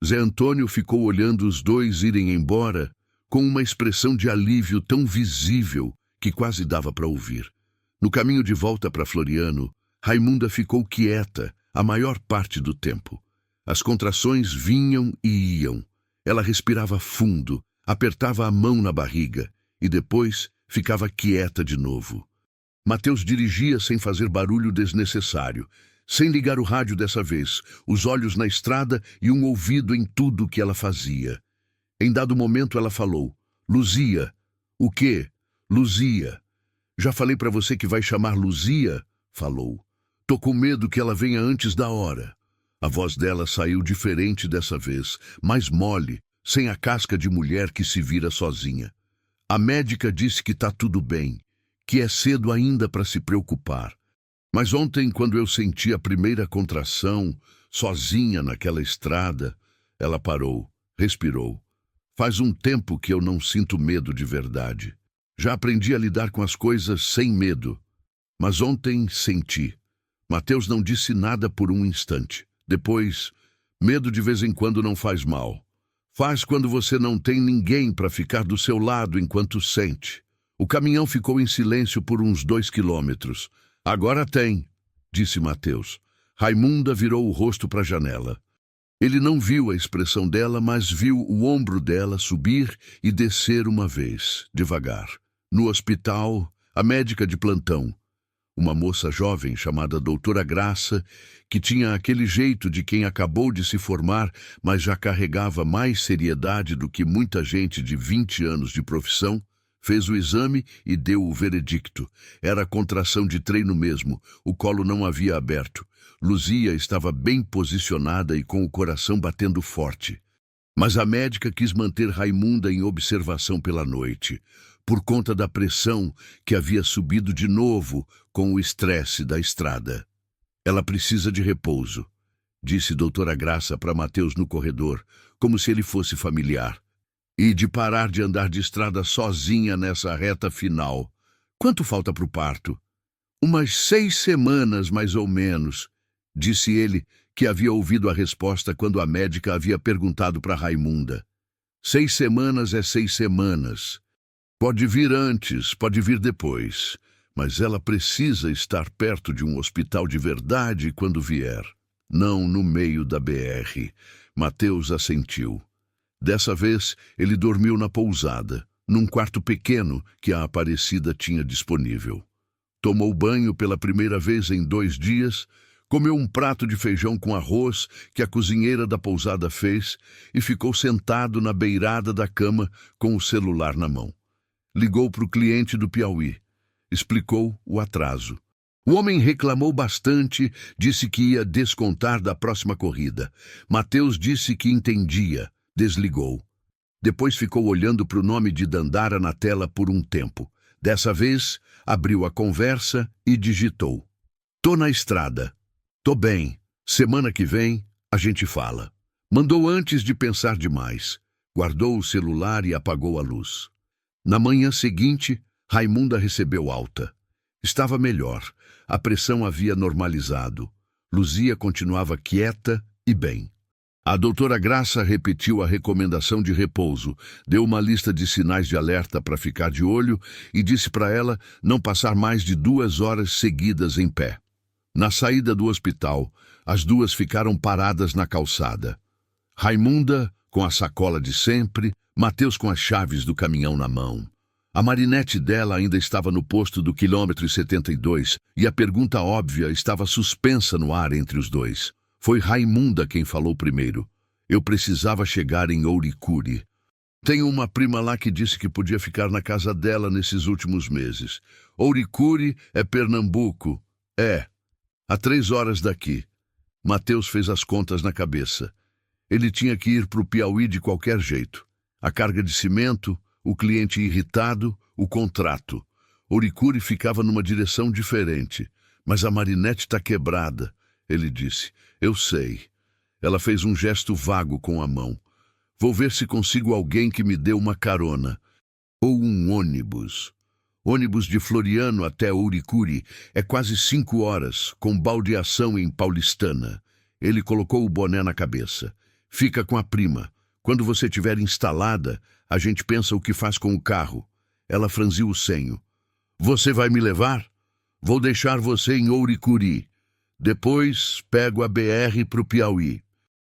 Zé Antônio ficou olhando os 2 irem embora com uma expressão de alívio tão visível que quase dava para ouvir. No caminho de volta para Floriano, Raimunda ficou quieta a maior parte do tempo. As contrações vinham e iam. Ela respirava fundo, apertava a mão na barriga e depois ficava quieta de novo. Mateus dirigia sem fazer barulho desnecessário, sem ligar o rádio dessa vez, os olhos na estrada e um ouvido em tudo que ela fazia. Em dado momento ela falou, Luzia. O quê? Luzia. Já falei para você que vai chamar Luzia? Falou. Tô com medo que ela venha antes da hora. A voz dela saiu diferente dessa vez, mais mole, sem a casca de mulher que se vira sozinha. A médica disse que tá tudo bem, que é cedo ainda para se preocupar. Mas ontem, quando eu senti a primeira contração, sozinha naquela estrada, ela parou, respirou. Faz um tempo que eu não sinto medo de verdade. Já aprendi a lidar com as coisas sem medo. Mas ontem senti. Mateus não disse nada por um instante. Depois, medo de vez em quando não faz mal. Faz quando você não tem ninguém para ficar do seu lado enquanto sente. O caminhão ficou em silêncio por uns 2 quilômetros. Agora tem, disse Mateus. Raimunda virou o rosto para a janela. Ele não viu a expressão dela, mas viu o ombro dela subir e descer uma vez, devagar. No hospital, a médica de plantão, uma moça jovem chamada Doutora Graça, que tinha aquele jeito de quem acabou de se formar, mas já carregava mais seriedade do que muita gente de 20 anos de profissão, fez o exame e deu o veredicto. Era contração de treino mesmo, o colo não havia aberto. Luzia estava bem posicionada e com o coração batendo forte. Mas a médica quis manter Raimunda em observação pela noite, por conta da pressão que havia subido de novo com o estresse da estrada. Ela precisa de repouso, disse doutora Graça para Mateus no corredor, como se ele fosse familiar. E de parar de andar de estrada sozinha nessa reta final. Quanto falta para o parto? Umas 6 semanas, mais ou menos, disse ele, que havia ouvido a resposta quando a médica havia perguntado para Raimunda. 6 semanas é 6 semanas. Pode vir antes, pode vir depois, mas ela precisa estar perto de um hospital de verdade quando vier. Não no meio da BR. Mateus assentiu. Dessa vez, ele dormiu na pousada, num quarto pequeno que a Aparecida tinha disponível. Tomou banho pela primeira vez em 2 dias, comeu um prato de feijão com arroz que a cozinheira da pousada fez e ficou sentado na beirada da cama com o celular na mão. Ligou para o cliente do Piauí. Explicou o atraso. O homem reclamou bastante, disse que ia descontar da próxima corrida. Mateus disse que entendia. Desligou. Depois ficou olhando para o nome de Dandara na tela por um tempo. Dessa vez, abriu a conversa e digitou. Tô na estrada. Tô bem. Semana que vem, a gente fala. Mandou antes de pensar demais. Guardou o celular e apagou a luz. Na manhã seguinte, Raimunda recebeu alta. Estava melhor. A pressão havia normalizado. Luzia continuava quieta e bem. A doutora Graça repetiu a recomendação de repouso, deu uma lista de sinais de alerta para ficar de olho e disse para ela não passar mais de 2 horas seguidas em pé. Na saída do hospital, as duas ficaram paradas na calçada. Raimunda, com a sacola de sempre, Mateus com as chaves do caminhão na mão. A marinete dela ainda estava no posto do quilômetro 72 e a pergunta óbvia estava suspensa no ar entre os dois. Foi Raimunda quem falou primeiro. Eu precisava chegar em Ouricuri. Tenho uma prima lá que disse que podia ficar na casa dela nesses últimos meses. Ouricuri é Pernambuco. É. A 3 horas daqui. Mateus fez as contas na cabeça. Ele tinha que ir para o Piauí de qualquer jeito. A carga de cimento, o cliente irritado, o contrato. Ouricuri ficava numa direção diferente. Mas a marinete está quebrada, ele disse. Eu sei. Ela fez um gesto vago com a mão. Vou ver se consigo alguém que me dê uma carona. Ou um ônibus. Ônibus de Floriano até Ouricuri é quase 5 horas, com baldeação em Paulistana. Ele colocou o boné na cabeça. Fica com a prima. Quando você estiver instalada, a gente pensa o que faz com o carro. Ela franziu o senho. Você vai me levar? Vou deixar você em Ouricuri. Depois, pego a BR para o Piauí.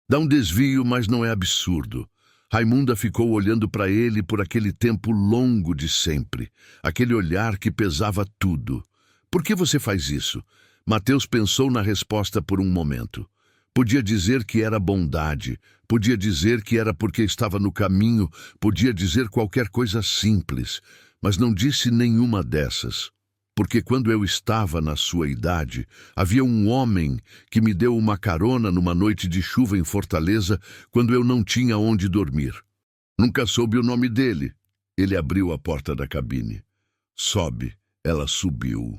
Dá um desvio, mas não é absurdo. Raimunda ficou olhando para ele por aquele tempo longo de sempre. Aquele olhar que pesava tudo. Por que você faz isso? Mateus pensou na resposta por um momento. Podia dizer que era bondade. Podia dizer que era porque estava no caminho. Podia dizer qualquer coisa simples. Mas não disse nenhuma dessas. Porque quando eu estava na sua idade, havia um homem que me deu uma carona numa noite de chuva em Fortaleza, quando eu não tinha onde dormir. Nunca soube o nome dele. Ele abriu a porta da cabine. Sobe. Ela subiu.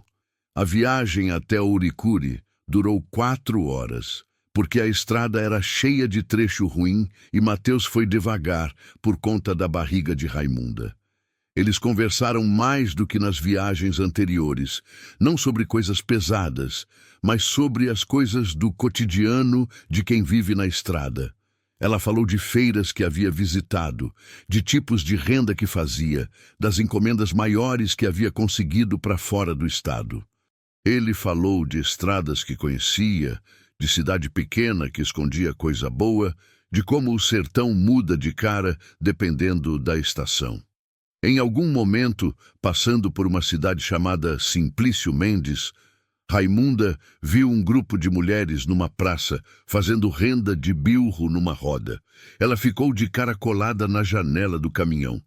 A viagem até Ouricuri durou 4 horas, porque a estrada era cheia de trecho ruim e Mateus foi devagar por conta da barriga de Raimunda. Eles conversaram mais do que nas viagens anteriores, não sobre coisas pesadas, mas sobre as coisas do cotidiano de quem vive na estrada. Ela falou de feiras que havia visitado, de tipos de renda que fazia, das encomendas maiores que havia conseguido para fora do estado. Ele falou de estradas que conhecia, de cidade pequena que escondia coisa boa, de como o sertão muda de cara dependendo da estação. Em algum momento, passando por uma cidade chamada Simplício Mendes, Raimunda viu um grupo de mulheres numa praça fazendo renda de bilro numa roda. Ela ficou de cara colada na janela do caminhão.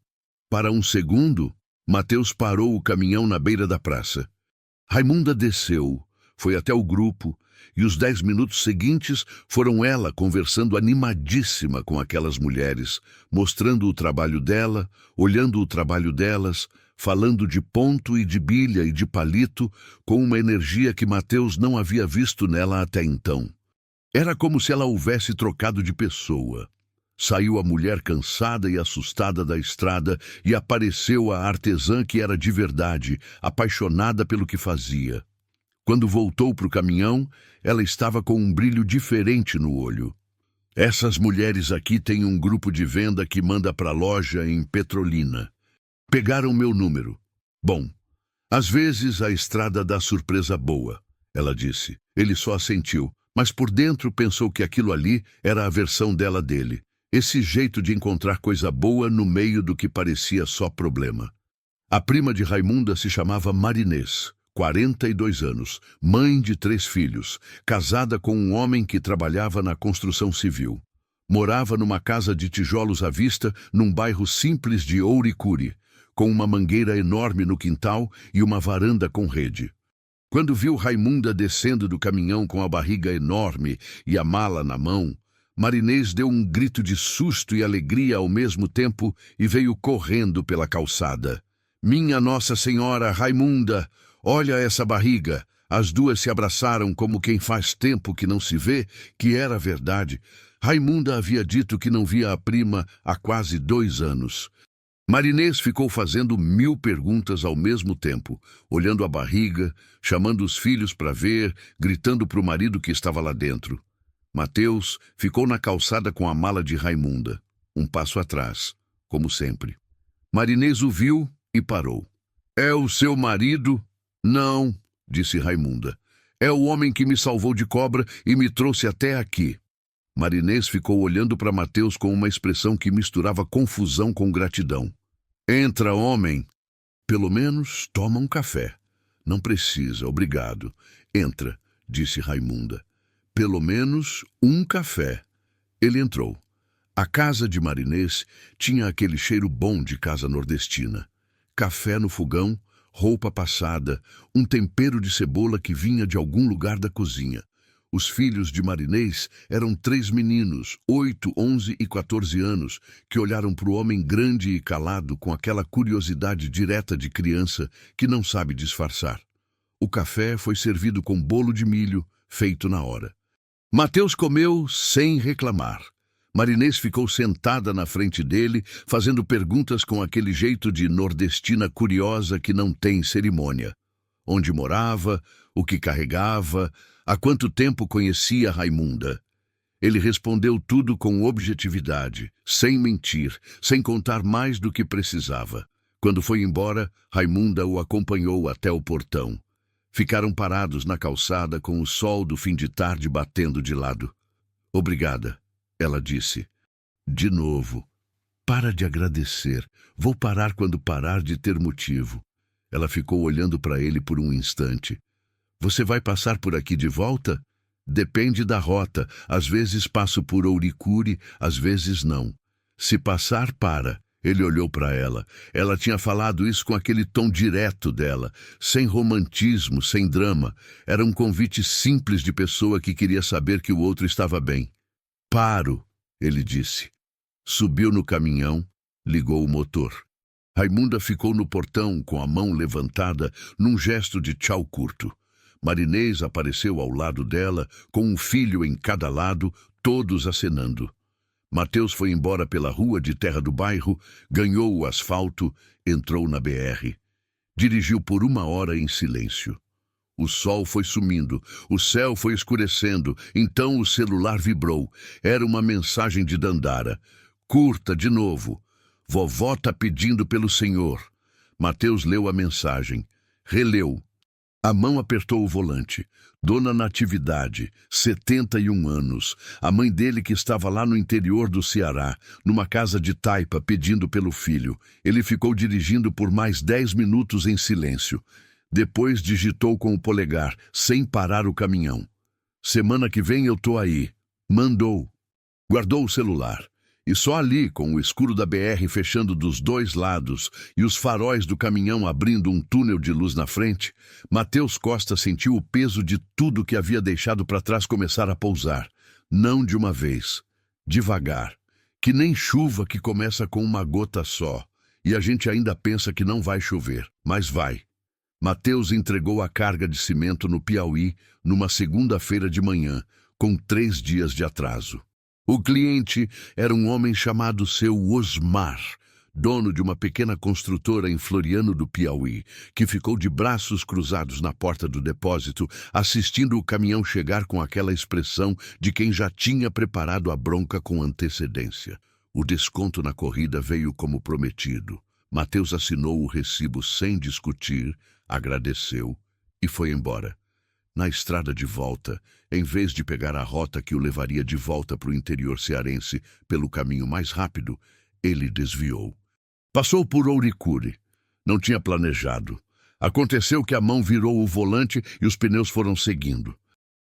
Para um segundo, Mateus parou o caminhão na beira da praça. Raimunda desceu, foi até o grupo, e os 10 minutos seguintes foram ela conversando animadíssima com aquelas mulheres, mostrando o trabalho dela, olhando o trabalho delas, falando de ponto e de bilha e de palito, com uma energia que Mateus não havia visto nela até então. Era como se ela houvesse trocado de pessoa. Saiu a mulher cansada e assustada da estrada e apareceu a artesã que era de verdade, apaixonada pelo que fazia. Quando voltou para o caminhão, ela estava com um brilho diferente no olho. Essas mulheres aqui têm um grupo de venda que manda para a loja em Petrolina. Pegaram meu número. Bom, às vezes a estrada dá surpresa boa, ela disse. Ele só assentiu, mas por dentro pensou que aquilo ali era a versão dela dele. Esse jeito de encontrar coisa boa no meio do que parecia só problema. A prima de Raimunda se chamava Marinês, 42 anos, mãe de 3 filhos, casada com um homem que trabalhava na construção civil. Morava numa casa de tijolos à vista, num bairro simples de Ouricuri, com uma mangueira enorme no quintal e uma varanda com rede. Quando viu Raimunda descendo do caminhão com a barriga enorme e a mala na mão, Marinês deu um grito de susto e alegria ao mesmo tempo e veio correndo pela calçada. Minha Nossa Senhora, Raimunda, olha essa barriga! As duas se abraçaram como quem faz tempo que não se vê, que era verdade. Raimunda havia dito que não via a prima há quase 2 anos. Marinês ficou fazendo 1000 perguntas ao mesmo tempo, olhando a barriga, chamando os filhos para ver, gritando para o marido que estava lá dentro. Mateus ficou na calçada com a mala de Raimunda, um passo atrás, como sempre. Marinês o viu e parou. É o seu marido? Não, disse Raimunda. É o homem que me salvou de cobra e me trouxe até aqui. Marinês ficou olhando para Mateus com uma expressão que misturava confusão com gratidão. Entra, homem. Pelo menos toma um café. Não precisa, obrigado. Entra, disse Raimunda. Pelo menos um café. Ele entrou. A casa de Marinês tinha aquele cheiro bom de casa nordestina. Café no fogão, roupa passada, um tempero de cebola que vinha de algum lugar da cozinha. Os filhos de Marinês eram 3 meninos, 8, 11 e 14 anos, que olharam para o homem grande e calado com aquela curiosidade direta de criança que não sabe disfarçar. O café foi servido com bolo de milho, feito na hora. Mateus comeu sem reclamar. Marinês ficou sentada na frente dele, fazendo perguntas com aquele jeito de nordestina curiosa que não tem cerimônia. Onde morava, o que carregava, há quanto tempo conhecia Raimunda. Ele respondeu tudo com objetividade, sem mentir, sem contar mais do que precisava. Quando foi embora, Raimunda o acompanhou até o portão. Ficaram parados na calçada com o sol do fim de tarde batendo de lado. Obrigada, ela disse. De novo. Para de agradecer. Vou parar quando parar de ter motivo. Ela ficou olhando para ele por um instante. Você vai passar por aqui de volta? Depende da rota. Às vezes passo por Ouricuri, às vezes não. Se passar, para. Ele olhou para ela. Ela tinha falado isso com aquele tom direto dela, sem romantismo, sem drama. Era um convite simples de pessoa que queria saber que o outro estava bem. Paro, ele disse. Subiu no caminhão, ligou o motor. Raimunda ficou no portão com a mão levantada num gesto de tchau curto. Marinês apareceu ao lado dela, com um filho em cada lado, todos acenando. Mateus foi embora pela rua de terra do bairro, ganhou o asfalto, entrou na BR. Dirigiu por 1 hora em silêncio. O sol foi sumindo, o céu foi escurecendo, então o celular vibrou. Era uma mensagem de Dandara. Curta de novo. Vovó tá pedindo pelo senhor. Mateus leu a mensagem. Releu. A mão apertou o volante. Dona Natividade, 71 anos, a mãe dele que estava lá no interior do Ceará, numa casa de taipa, pedindo pelo filho. Ele ficou dirigindo por mais 10 minutos em silêncio. Depois digitou com o polegar, sem parar o caminhão. Semana que vem eu tô aí. Mandou. Guardou o celular. E só ali, com o escuro da BR fechando dos dois lados e os faróis do caminhão abrindo um túnel de luz na frente, Matheus Costa sentiu o peso de tudo que havia deixado para trás começar a pousar. Não de uma vez. Devagar. Que nem chuva que começa com uma gota só. E a gente ainda pensa que não vai chover, mas vai. Matheus entregou a carga de cimento no Piauí numa segunda-feira de manhã, com 3 dias de atraso. O cliente era um homem chamado seu Osmar, dono de uma pequena construtora em Floriano do Piauí, que ficou de braços cruzados na porta do depósito, assistindo o caminhão chegar com aquela expressão de quem já tinha preparado a bronca com antecedência. O desconto na corrida veio como prometido. Matheus assinou o recibo sem discutir, agradeceu e foi embora. Na estrada de volta, em vez de pegar a rota que o levaria de volta para o interior cearense pelo caminho mais rápido, ele desviou. Passou por Ouricuri. Não tinha planejado. Aconteceu que a mão virou o volante e os pneus foram seguindo.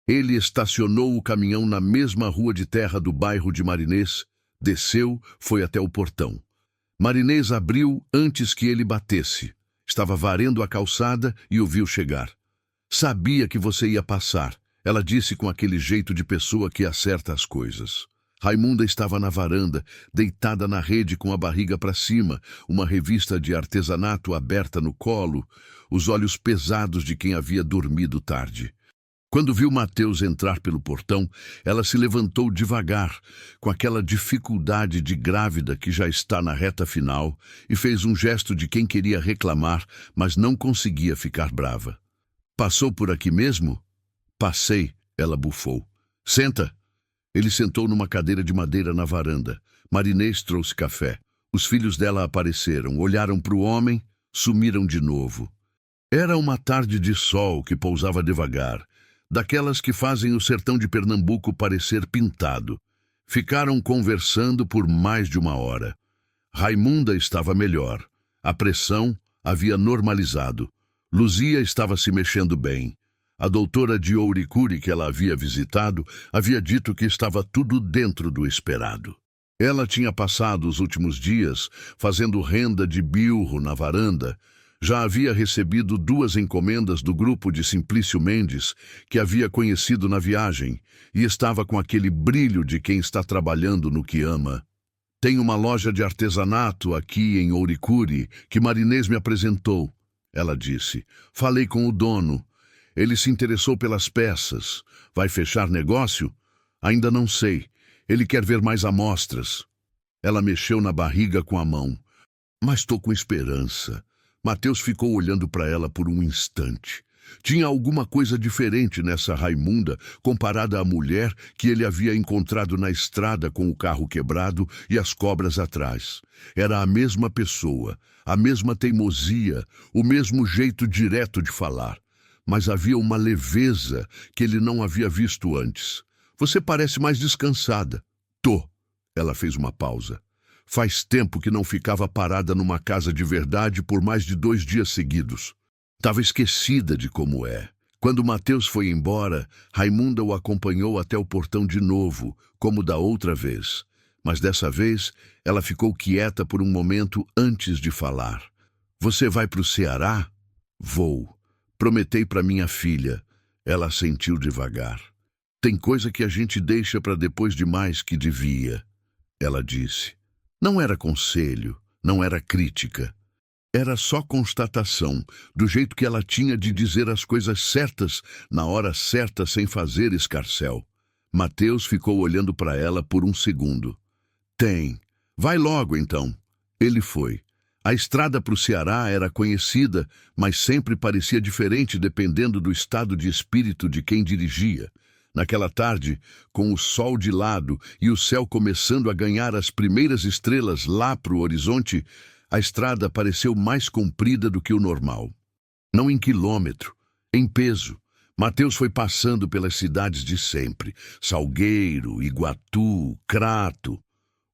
Ele estacionou o caminhão na mesma rua de terra do bairro de Marinês, desceu, foi até o portão. Marinês abriu antes que ele batesse. Estava varrendo a calçada e o viu chegar. Sabia que você ia passar, ela disse com aquele jeito de pessoa que acerta as coisas. Raimunda estava na varanda, deitada na rede com a barriga para cima, uma revista de artesanato aberta no colo, os olhos pesados de quem havia dormido tarde. Quando viu Matheus entrar pelo portão, ela se levantou devagar, com aquela dificuldade de grávida que já está na reta final, e fez um gesto de quem queria reclamar, mas não conseguia ficar brava. Passou por aqui mesmo? Passei, ela bufou. Senta. Ele sentou numa cadeira de madeira na varanda. Marinês trouxe café. Os filhos dela apareceram, olharam para o homem, sumiram de novo. Era uma tarde de sol que pousava devagar, daquelas que fazem o sertão de Pernambuco parecer pintado. Ficaram conversando por mais de 1 hora. Raimunda estava melhor. A pressão havia normalizado. Luzia estava se mexendo bem. A doutora de Ouricuri, que ela havia visitado, havia dito que estava tudo dentro do esperado. Ela tinha passado os últimos dias fazendo renda de bilro na varanda. Já havia recebido 2 encomendas do grupo de Simplício Mendes, que havia conhecido na viagem, e estava com aquele brilho de quem está trabalhando no que ama. Tem uma loja de artesanato aqui em Ouricuri que Marinês me apresentou. Ela disse. Falei com o dono. Ele se interessou pelas peças. Vai fechar negócio? Ainda não sei. Ele quer ver mais amostras. Ela mexeu na barriga com a mão. Mas estou com esperança. Matheus ficou olhando para ela por um instante. Tinha alguma coisa diferente nessa Raimunda comparada à mulher que ele havia encontrado na estrada com o carro quebrado e as cobras atrás. Era a mesma pessoa, a mesma teimosia, o mesmo jeito direto de falar. Mas havia uma leveza que ele não havia visto antes. Você parece mais descansada. Tô. Ela fez uma pausa. Faz tempo que não ficava parada numa casa de verdade por mais de 2 dias seguidos. Estava esquecida de como é. Quando Matheus foi embora, Raimunda o acompanhou até o portão de novo, como da outra vez. Mas dessa vez, ela ficou quieta por um momento antes de falar. Você vai para o Ceará? Vou. Prometei para minha filha. Ela assentiu devagar. Tem coisa que a gente deixa para depois demais que devia. Ela disse. Não era conselho, não era crítica. Era só constatação, do jeito que ela tinha de dizer as coisas certas, na hora certa, sem fazer escarcéu. Matheus ficou olhando para ela por um segundo. Tem. Vai logo, então. Ele foi. A estrada para o Ceará era conhecida, mas sempre parecia diferente dependendo do estado de espírito de quem dirigia. Naquela tarde, com o sol de lado e o céu começando a ganhar as primeiras estrelas lá para o horizonte, a estrada pareceu mais comprida do que o normal. Não em quilômetro, Em peso, Mateus foi passando pelas cidades de sempre, Salgueiro, Iguatu, Crato.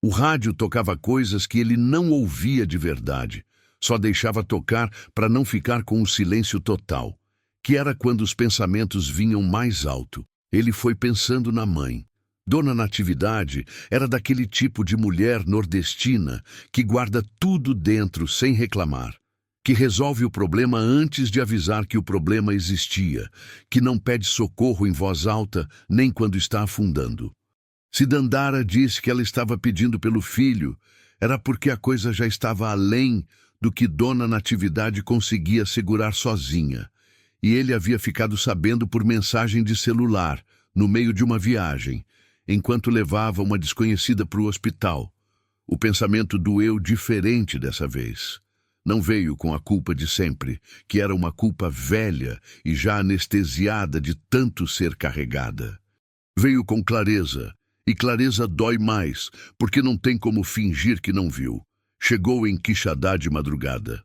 O rádio tocava coisas que ele não ouvia de verdade, só deixava tocar para não ficar com o silêncio total, que era quando os pensamentos vinham mais alto. Ele foi pensando na mãe. Dona Natividade era daquele tipo de mulher nordestina que guarda tudo dentro sem reclamar, que resolve o problema antes de avisar que o problema existia, que não pede socorro em voz alta nem quando está afundando. Se Dandara disse que ela estava pedindo pelo filho, era porque a coisa já estava além do que Dona Natividade conseguia segurar sozinha, e ele havia ficado sabendo por mensagem de celular, no meio de uma viagem, enquanto levava uma desconhecida para o hospital. O pensamento doeu diferente dessa vez. Não veio com a culpa de sempre, que era uma culpa velha e já anestesiada de tanto ser carregada. Veio com clareza, e clareza dói mais, porque não tem como fingir que não viu. Chegou em Quixadá de madrugada.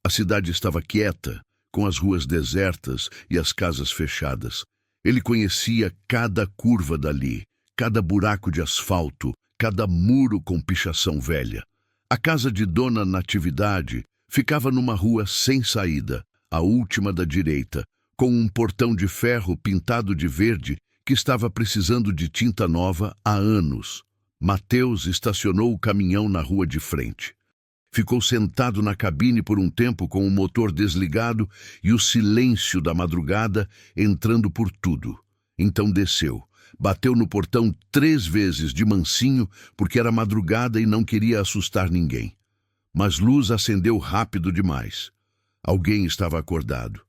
A cidade estava quieta, com as ruas desertas e as casas fechadas. Ele conhecia cada curva dali, cada buraco de asfalto, cada muro com pichação velha. A casa de Dona Natividade ficava numa rua sem saída, a última da direita, com um portão de ferro pintado de verde que estava precisando de tinta nova há anos. Mateus estacionou o caminhão na rua de frente. Ficou sentado na cabine por um tempo com o motor desligado e o silêncio da madrugada entrando por tudo. Então desceu. Bateu no portão 3 vezes de mansinho porque era madrugada e não queria assustar ninguém. Mas luz acendeu rápido demais. Alguém estava acordado.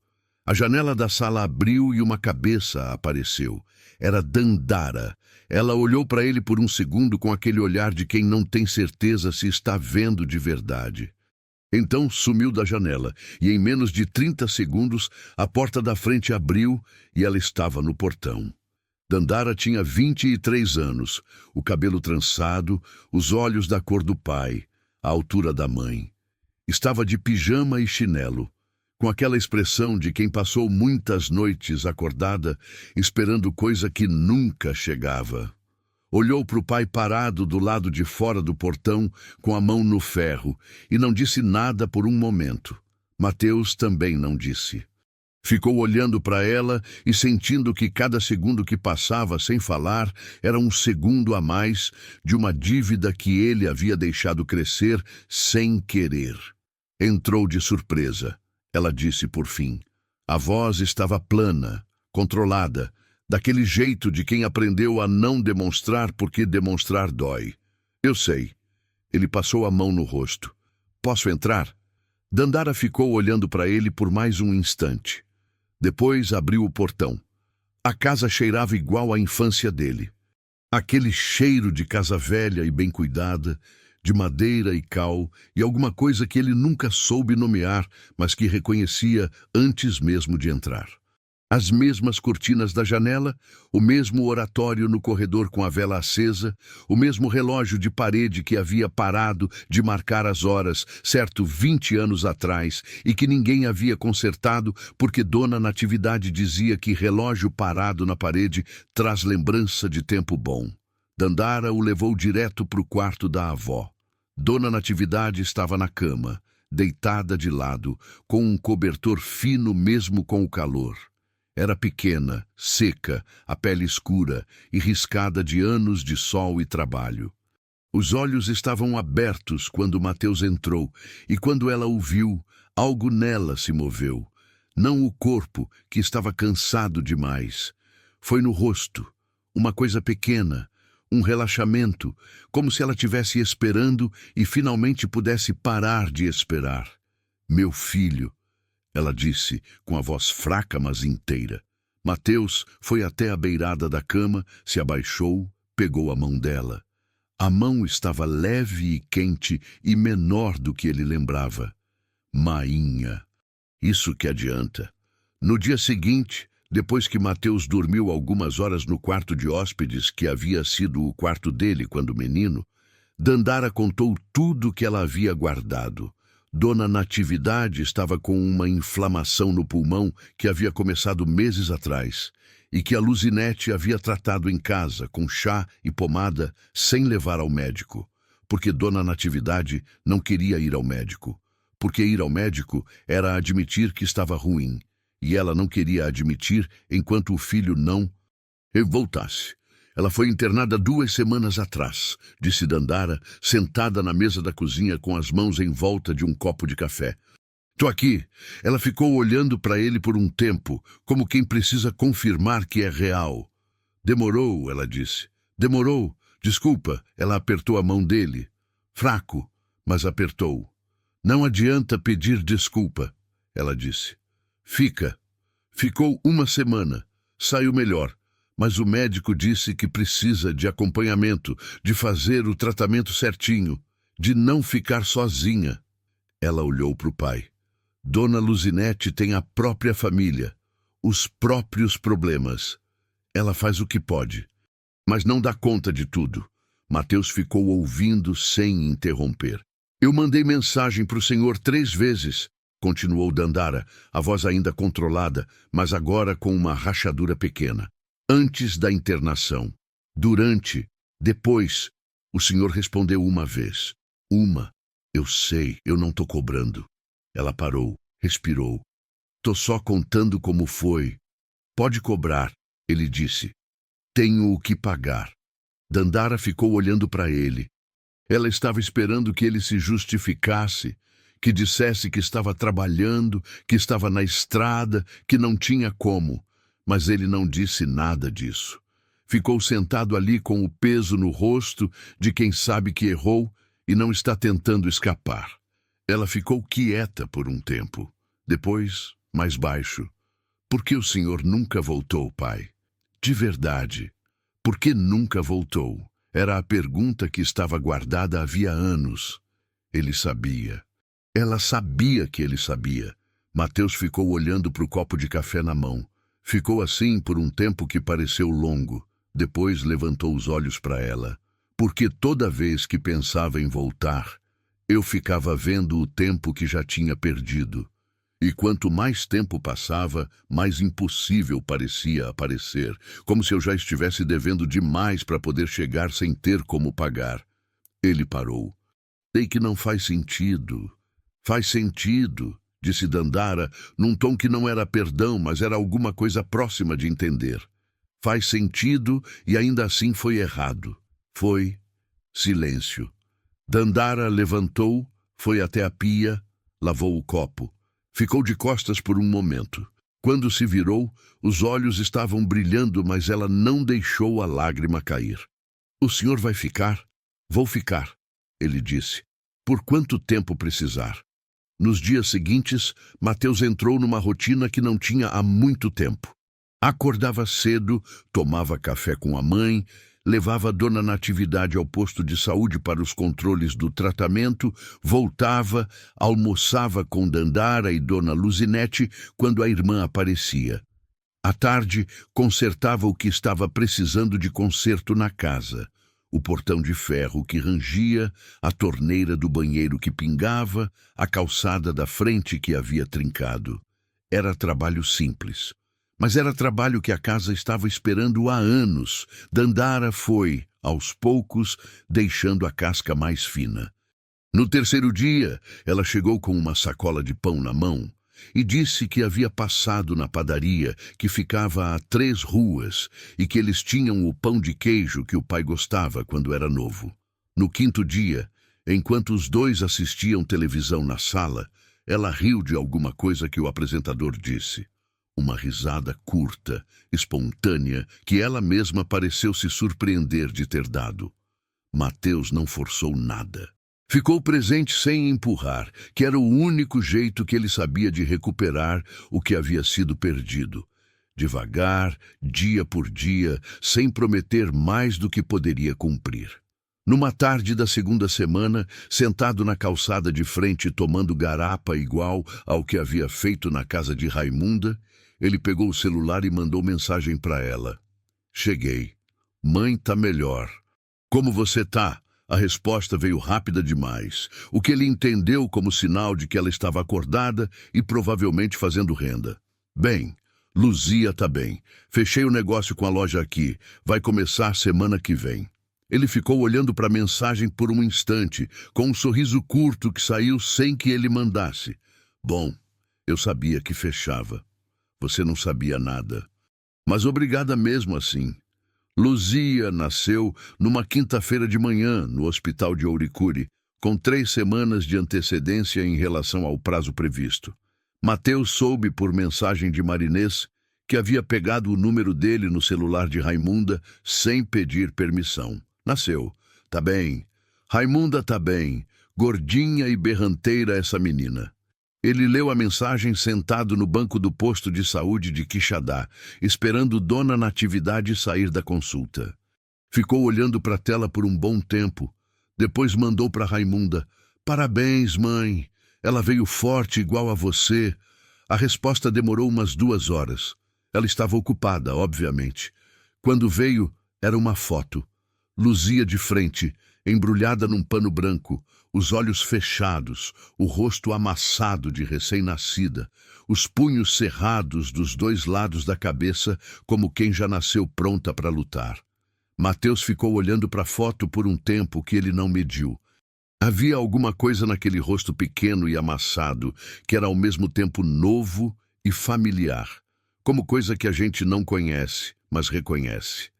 A janela da sala abriu e uma cabeça apareceu. Era Dandara. Ela olhou para ele por um segundo com aquele olhar de quem não tem certeza se está vendo de verdade. Então sumiu da janela e em menos de 30 segundos a porta da frente abriu e ela estava no portão. Dandara tinha 23 anos, o cabelo trançado, os olhos da cor do pai, a altura da mãe. Estava de pijama e chinelo, com aquela expressão de quem passou muitas noites acordada, esperando coisa que nunca chegava. Olhou para o pai parado do lado de fora do portão, com a mão no ferro, e não disse nada por um momento. Mateus também não disse. Ficou olhando para ela e sentindo que cada segundo que passava sem falar era um segundo a mais de uma dívida que ele havia deixado crescer sem querer. Entrou de surpresa. Ela disse por fim. A voz estava plana, controlada, daquele jeito de quem aprendeu a não demonstrar porque demonstrar dói. Eu sei. Ele passou a mão no rosto. Posso entrar? Dandara ficou olhando para ele por mais um instante. Depois abriu o portão. A casa cheirava igual à infância dele. Aquele cheiro de casa velha e bem cuidada, de madeira e cal, e alguma coisa que ele nunca soube nomear, mas que reconhecia antes mesmo de entrar. As mesmas cortinas da janela, o mesmo oratório no corredor com a vela acesa, o mesmo relógio de parede que havia parado de marcar as horas, certo 20 anos atrás, e que ninguém havia consertado porque Dona Natividade dizia que relógio parado na parede traz lembrança de tempo bom. Dandara o levou direto para o quarto da avó. Dona Natividade estava na cama, deitada de lado, com um cobertor fino mesmo com o calor. Era pequena, seca, a pele escura e riscada de anos de sol e trabalho. Os olhos estavam abertos quando Mateus entrou, e quando ela o viu, algo nela se moveu. Não o corpo, que estava cansado demais. Foi no rosto, uma coisa pequena, um relaxamento, como se ela tivesse esperando e finalmente pudesse parar de esperar. Meu filho, ela disse, com a voz fraca, mas inteira. Mateus foi até a beirada da cama, se abaixou, pegou a mão dela. A mão estava leve e quente e menor do que ele lembrava. Mainha. Isso que adianta. No dia seguinte, depois que Mateus dormiu algumas horas no quarto de hóspedes, que havia sido o quarto dele quando menino, Dandara contou tudo que ela havia guardado. Dona Natividade estava com uma inflamação no pulmão que havia começado meses atrás e que a Luzinete havia tratado em casa com chá e pomada sem levar ao médico, porque Dona Natividade não queria ir ao médico, porque ir ao médico era admitir que estava ruim, e ela não queria admitir enquanto o filho não voltasse. Ela foi internada 2 semanas atrás, disse Dandara, sentada na mesa da cozinha com as mãos em volta de um copo de café. Tô aqui. Ela ficou olhando para ele por um tempo, como quem precisa confirmar que é real. Demorou, ela disse. Demorou. Desculpa, ela apertou a mão dele. Fraco, mas apertou. Não adianta pedir desculpa, ela disse. Fica. Ficou 1 semana. Saiu melhor. Mas o médico disse que precisa de acompanhamento, de fazer o tratamento certinho, de não ficar sozinha. Ela olhou para o pai. Dona Luzinete tem a própria família, os próprios problemas. Ela faz o que pode, mas não dá conta de tudo. Mateus ficou ouvindo sem interromper. Eu mandei mensagem para o senhor 3 vezes, continuou Dandara, a voz ainda controlada, mas agora com uma rachadura pequena. Antes da internação, durante, depois, o senhor respondeu 1 vez. Eu sei, eu não tô cobrando. Ela parou, respirou. Tô só contando como foi. Pode cobrar, ele disse. Tenho o que pagar. Dandara ficou olhando para ele. Ela estava esperando que ele se justificasse, que dissesse que estava trabalhando, que estava na estrada, que não tinha como. Mas ele não disse nada disso. Ficou sentado ali com o peso no rosto de quem sabe que errou e não está tentando escapar. Ela ficou quieta por um tempo. Depois, mais baixo. Por que o senhor nunca voltou, pai? De verdade. Por que nunca voltou? Era a pergunta que estava guardada havia anos. Ele sabia. Ela sabia que ele sabia. Mateus ficou olhando para o copo de café na mão. Ficou assim por um tempo que pareceu longo. Depois levantou os olhos para ela. Porque toda vez que pensava em voltar, eu ficava vendo o tempo que já tinha perdido. E quanto mais tempo passava, mais impossível parecia aparecer, como se eu já estivesse devendo demais para poder chegar sem ter como pagar. Ele parou. Sei que não faz sentido. Faz sentido, disse Dandara, num tom que não era perdão, mas era alguma coisa próxima de entender. Faz sentido e ainda assim foi errado. Foi silêncio. Dandara levantou, foi até a pia, lavou o copo. Ficou de costas por um momento. Quando se virou, os olhos estavam brilhando, mas ela não deixou a lágrima cair. O senhor vai ficar? Vou ficar, ele disse. Por quanto tempo precisar? Nos dias seguintes, Mateus entrou numa rotina que não tinha há muito tempo. Acordava cedo, tomava café com a mãe, levava Dona Natividade ao posto de saúde para os controles do tratamento, voltava, almoçava com Dandara e Dona Luzinete quando a irmã aparecia. À tarde, consertava o que estava precisando de conserto na casa. O portão de ferro que rangia, a torneira do banheiro que pingava, a calçada da frente que havia trincado. Era trabalho simples. Mas era trabalho que a casa estava esperando há anos. Dandara foi, aos poucos, deixando a casca mais fina. No 3º dia, ela chegou com uma sacola de pão na mão e disse que havia passado na padaria, que ficava a 3 ruas, e que eles tinham o pão de queijo que o pai gostava quando era novo. No 5º dia, enquanto os dois assistiam televisão na sala, ela riu de alguma coisa que o apresentador disse. Uma risada curta, espontânea, que ela mesma pareceu se surpreender de ter dado. Mateus não forçou nada. Ficou presente sem empurrar, que era o único jeito que ele sabia de recuperar o que havia sido perdido. Devagar, dia por dia, sem prometer mais do que poderia cumprir. Numa tarde da 2ª semana, sentado na calçada de frente tomando garapa igual ao que havia feito na casa de Raimunda, ele pegou o celular e mandou mensagem para ela. Cheguei. Mãe tá melhor. Como você tá? A resposta veio rápida demais, o que ele entendeu como sinal de que ela estava acordada e provavelmente fazendo renda. Bem, Luzia tá bem. Fechei o negócio com a loja aqui. Vai começar semana que vem. Ele ficou olhando para a mensagem por um instante, com um sorriso curto que saiu sem que ele mandasse. Bom, eu sabia que fechava. Você não sabia nada. Mas obrigada mesmo assim. Luzia nasceu numa quinta-feira de manhã, no hospital de Ouricuri, com 3 semanas de antecedência em relação ao prazo previsto. Mateus soube por mensagem de Marinês que havia pegado o número dele no celular de Raimunda sem pedir permissão. Nasceu. Tá bem. Raimunda tá bem. Gordinha e berranteira essa menina. Ele leu a mensagem sentado no banco do posto de saúde de Quixadá, esperando Dona Natividade sair da consulta. Ficou olhando para a tela por um bom tempo. Depois mandou para Raimunda: "Parabéns, mãe. Ela veio forte igual a você." A resposta demorou umas 2 horas. Ela estava ocupada, obviamente. Quando veio, era uma foto. Luzia de frente, embrulhada num pano branco, os olhos fechados, o rosto amassado de recém-nascida, os punhos cerrados dos 2 lados da cabeça, como quem já nasceu pronta para lutar. Mateus ficou olhando para a foto por um tempo que ele não mediu. Havia alguma coisa naquele rosto pequeno e amassado que era ao mesmo tempo novo e familiar, como coisa que a gente não conhece, mas reconhece.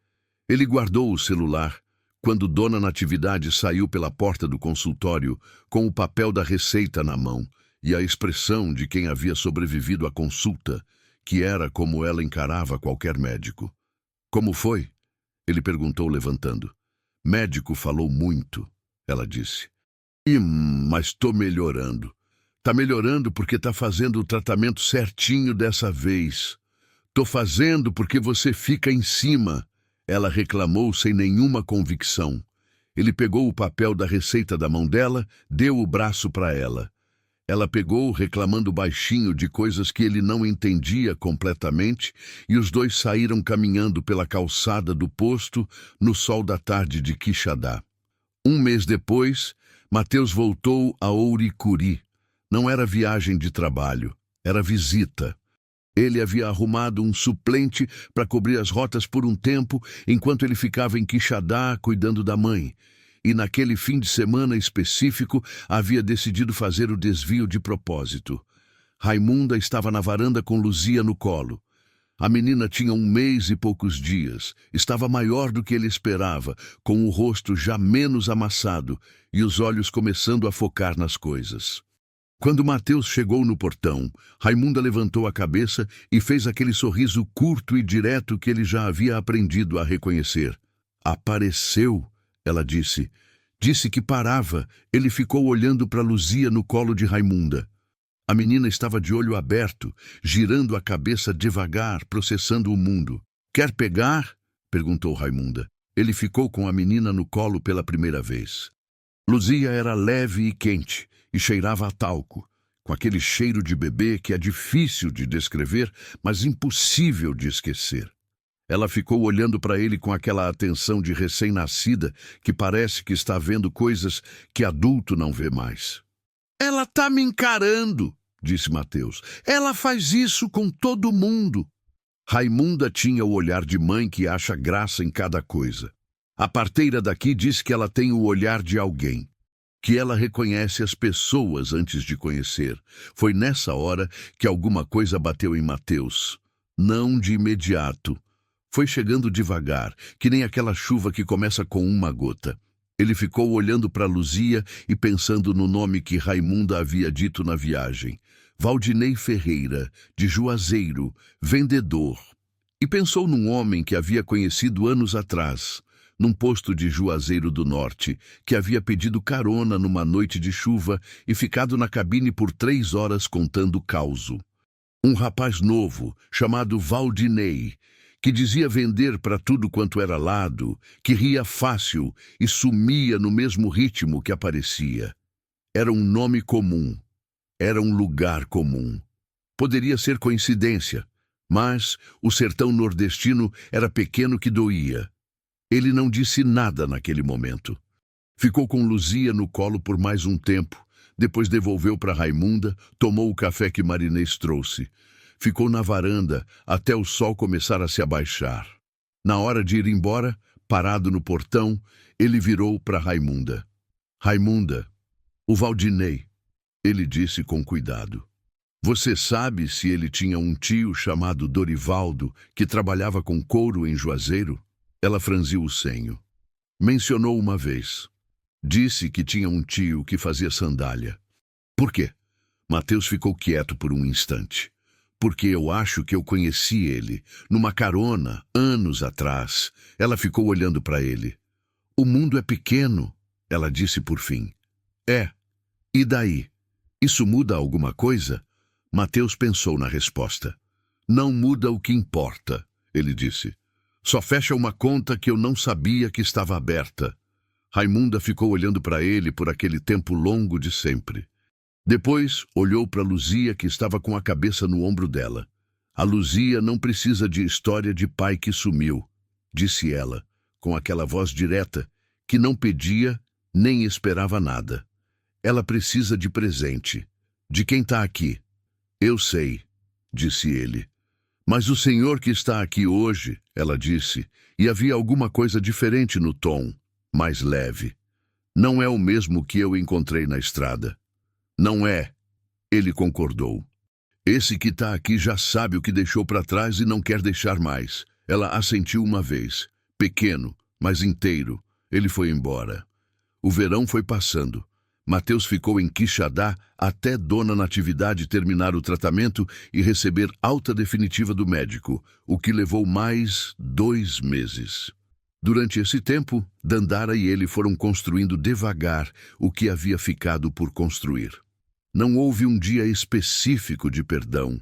Ele guardou o celular quando Dona Natividade saiu pela porta do consultório com o papel da receita na mão e a expressão de quem havia sobrevivido à consulta, que era como ela encarava qualquer médico. "Como foi?" ele perguntou, levantando. "Médico falou muito", ela disse. Mas tô melhorando. Tá melhorando porque tá fazendo o tratamento certinho dessa vez. Tô fazendo porque você fica em cima." Ela reclamou sem nenhuma convicção. Ele pegou o papel da receita da mão dela, deu o braço para ela. Ela pegou, reclamando baixinho de coisas que ele não entendia completamente, e os dois saíram caminhando pela calçada do posto no sol da tarde de Quixadá. 1 mês depois, Mateus voltou a Ouricuri. Não era viagem de trabalho, era visita. Ele havia arrumado um suplente para cobrir as rotas por um tempo, enquanto ele ficava em Quixadá cuidando da mãe. E naquele fim de semana específico, havia decidido fazer o desvio de propósito. Raimunda estava na varanda com Luzia no colo. A menina tinha 1 mês e poucos dias. Estava maior do que ele esperava, com o rosto já menos amassado e os olhos começando a focar nas coisas. Quando Mateus chegou no portão, Raimunda levantou a cabeça e fez aquele sorriso curto e direto que ele já havia aprendido a reconhecer. "Apareceu", ela disse. Disse que parava. Ele ficou olhando para Luzia no colo de Raimunda. A menina estava de olho aberto, girando a cabeça devagar, processando o mundo. "Quer pegar?" perguntou Raimunda. Ele ficou com a menina no colo pela primeira vez. Luzia era leve e quente e cheirava a talco, com aquele cheiro de bebê que é difícil de descrever, mas impossível de esquecer. Ela ficou olhando para ele com aquela atenção de recém-nascida que parece que está vendo coisas que adulto não vê mais. "Ela tá me encarando", disse Mateus. "Ela faz isso com todo mundo." Raimunda tinha o olhar de mãe que acha graça em cada coisa. A parteira daqui diz que ela tem o olhar de alguém, que ela reconhece as pessoas antes de conhecer. Foi nessa hora que alguma coisa bateu em Mateus. Não de imediato. Foi chegando devagar, que nem aquela chuva que começa com uma gota. Ele ficou olhando para Luzia e pensando no nome que Raimunda havia dito na viagem. Valdinei Ferreira, de Juazeiro, vendedor. E pensou num homem que havia conhecido anos atrás, num posto de Juazeiro do Norte, que havia pedido carona numa noite de chuva e ficado na cabine por 3 horas contando o causo. Um rapaz novo, chamado Valdinei, que dizia vender para tudo quanto era lado, que ria fácil e sumia no mesmo ritmo que aparecia. Era um nome comum. Era um lugar comum. Poderia ser coincidência, mas o sertão nordestino era pequeno que doía. Ele não disse nada naquele momento. Ficou com Luzia no colo por mais um tempo, depois devolveu para Raimunda, tomou o café que Marinês trouxe. Ficou na varanda até o sol começar a se abaixar. Na hora de ir embora, parado no portão, ele virou para Raimunda. Raimunda, o Valdinei, ele disse com cuidado. Você sabe se ele tinha um tio chamado Dorivaldo que trabalhava com couro em Juazeiro? Ela franziu o senho. Mencionou uma vez. Disse que tinha um tio que fazia sandália. Por quê? Mateus ficou quieto por um instante. Porque eu acho que eu conheci ele, numa carona, anos atrás. Ela ficou olhando para ele. O mundo é pequeno, ela disse por fim. É. E daí? Isso muda alguma coisa? Mateus pensou na resposta. Não muda o que importa, ele disse. Só fecha uma conta que eu não sabia que estava aberta. Raimunda ficou olhando para ele por aquele tempo longo de sempre. Depois, olhou para Luzia, que estava com a cabeça no ombro dela. A Luzia não precisa de história de pai que sumiu, disse ela, com aquela voz direta, que não pedia nem esperava nada. Ela precisa de presente. De quem está aqui? Eu sei, disse ele. Mas o senhor que está aqui hoje, ela disse, e havia alguma coisa diferente no tom, mais leve. Não é o mesmo que eu encontrei na estrada. Não é, ele concordou. Esse que está aqui já sabe o que deixou para trás e não quer deixar mais. Ela assentiu uma vez. Pequeno, mas inteiro. Ele foi embora. O verão foi passando. Mateus ficou em Quixadá até Dona Natividade terminar o tratamento e receber alta definitiva do médico, o que levou mais 2 meses. Durante esse tempo, Dandara e ele foram construindo devagar o que havia ficado por construir. Não houve um dia específico de perdão,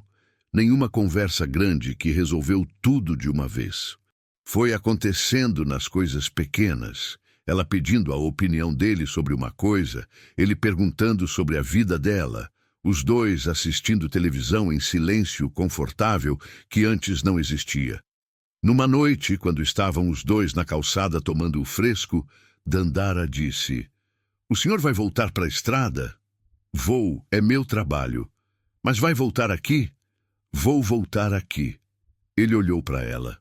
nenhuma conversa grande que resolveu tudo de uma vez. Foi acontecendo nas coisas pequenas, ela pedindo a opinião dele sobre uma coisa, ele perguntando sobre a vida dela, os dois assistindo televisão em silêncio confortável que antes não existia. Numa noite, quando estavam os dois na calçada tomando o fresco, Dandara disse: "O senhor vai voltar para a estrada?" "Vou, é meu trabalho." "Mas vai voltar aqui?" "Vou voltar aqui." Ele olhou para ela.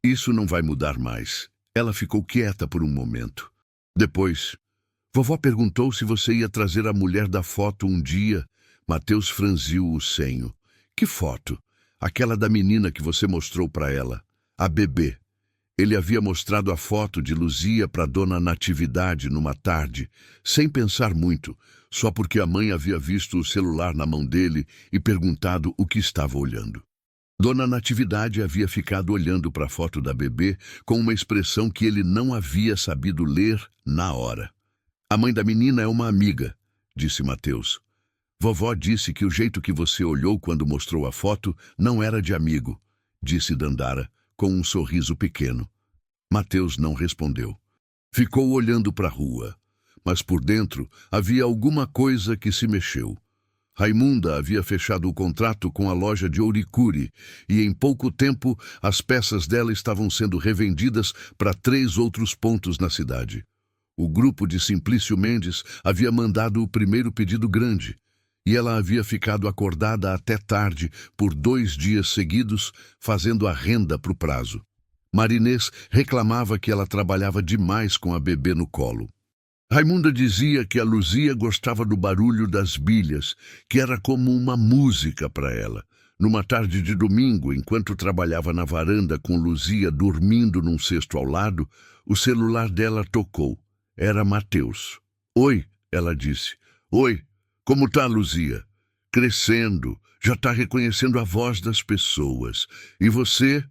"Isso não vai mudar mais." Ela ficou quieta por um momento. Depois, "Vovó perguntou se você ia trazer a mulher da foto um dia." Mateus franziu o senho. "Que foto?" "Aquela da menina que você mostrou para ela. A bebê." Ele havia mostrado a foto de Luzia para Dona Natividade numa tarde, sem pensar muito, só porque a mãe havia visto o celular na mão dele e perguntado o que estava olhando. Dona Natividade havia ficado olhando para a foto da bebê com uma expressão que ele não havia sabido ler na hora. "A mãe da menina é uma amiga", disse Mateus. "Vovó disse que o jeito que você olhou quando mostrou a foto não era de amigo", disse Dandara, com um sorriso pequeno. Mateus não respondeu. Ficou olhando para a rua, mas por dentro havia alguma coisa que se mexeu. Raimunda havia fechado o contrato com a loja de Ouricuri e em pouco tempo as peças dela estavam sendo revendidas para 3 outros pontos na cidade. O grupo de Simplício Mendes havia mandado o primeiro pedido grande e ela havia ficado acordada até tarde por 2 dias seguidos fazendo a renda para o prazo. Marinês reclamava que ela trabalhava demais com a bebê no colo. Raimunda dizia que a Luzia gostava do barulho das bilhas, que era como uma música para ela. Numa tarde de domingo, enquanto trabalhava na varanda com Luzia dormindo num cesto ao lado, o celular dela tocou. Era Mateus. "Oi", ela disse. "Oi, como tá, Luzia?" "Crescendo, já tá reconhecendo a voz das pessoas. E você?"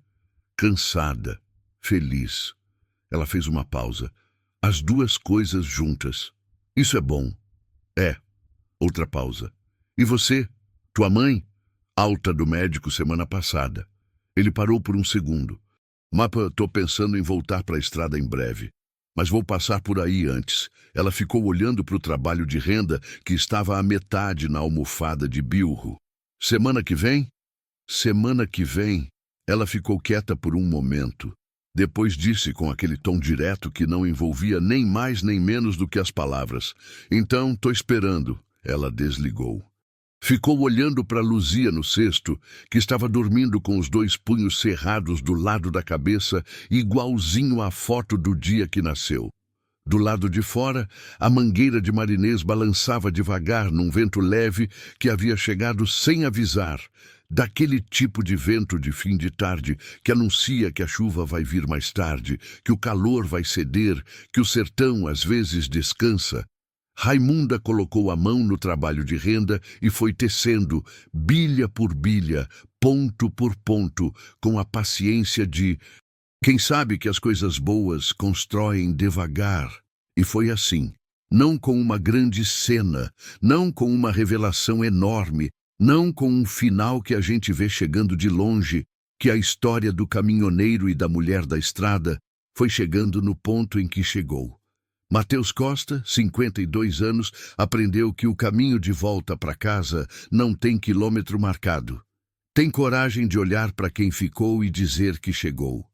"Cansada, feliz." Ela fez uma pausa. "As 2 coisas juntas. Isso é bom." "É." Outra pausa. "E você? Tua mãe?" "Alta do médico semana passada." Ele parou por um segundo. "Mapa, tô pensando em voltar para a estrada em breve. Mas vou passar por aí antes." Ela ficou olhando para o trabalho de renda que estava à metade na almofada de bilro. "Semana que vem?" "Semana que vem." Ela ficou quieta por um momento. Depois disse com aquele tom direto que não envolvia nem mais nem menos do que as palavras. Então, tô esperando. Ela desligou. Ficou olhando para Luzia no cesto, que estava dormindo com os dois punhos cerrados do lado da cabeça, igualzinho à foto do dia que nasceu. Do lado de fora, a mangueira de Marinês balançava devagar num vento leve que havia chegado sem avisar, daquele tipo de vento de fim de tarde que anuncia que a chuva vai vir mais tarde, que o calor vai ceder, que o sertão às vezes descansa. Raimunda colocou a mão no trabalho de renda e foi tecendo, bilha por bilha, ponto por ponto, com a paciência de quem sabe que as coisas boas constroem devagar. E foi assim, não com uma grande cena, não com uma revelação enorme, não com um final que a gente vê chegando de longe, que a história do caminhoneiro e da mulher da estrada foi chegando no ponto em que chegou. Mateus Costa, 52 anos, aprendeu que o caminho de volta para casa não tem quilômetro marcado. Tem coragem de olhar para quem ficou e dizer que chegou.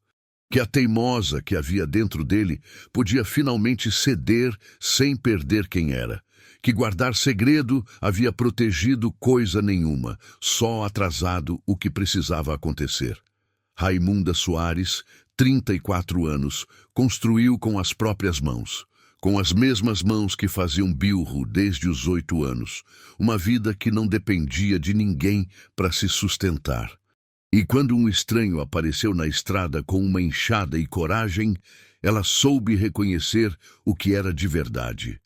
Que a teimosa que havia dentro dele podia finalmente ceder sem perder quem era. Que guardar segredo havia protegido coisa nenhuma, só atrasado o que precisava acontecer. Raimunda Soares, 34 anos, construiu com as próprias mãos, com as mesmas mãos que faziam bilro desde os 8 anos, uma vida que não dependia de ninguém para se sustentar. E quando um estranho apareceu na estrada com uma enxada e coragem, ela soube reconhecer o que era de verdade.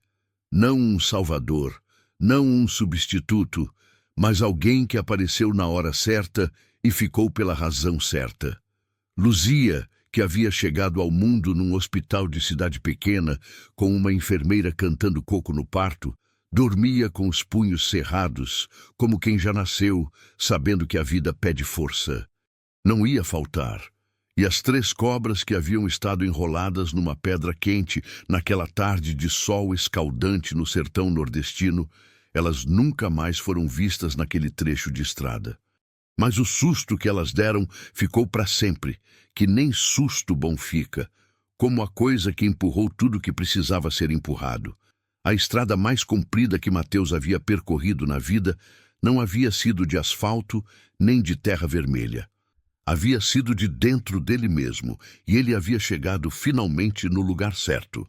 Não um salvador, não um substituto, mas alguém que apareceu na hora certa e ficou pela razão certa. Luzia, que havia chegado ao mundo num hospital de cidade pequena, com uma enfermeira cantando coco no parto, dormia com os punhos cerrados, como quem já nasceu, sabendo que a vida pede força. Não ia faltar. E as 3 cobras que haviam estado enroladas numa pedra quente naquela tarde de sol escaldante no sertão nordestino, elas nunca mais foram vistas naquele trecho de estrada. Mas o susto que elas deram ficou para sempre, que nem susto bom fica, como a coisa que empurrou tudo que precisava ser empurrado. A estrada mais comprida que Mateus havia percorrido na vida não havia sido de asfalto nem de terra vermelha. Havia sido de dentro dele mesmo, e ele havia chegado finalmente no lugar certo.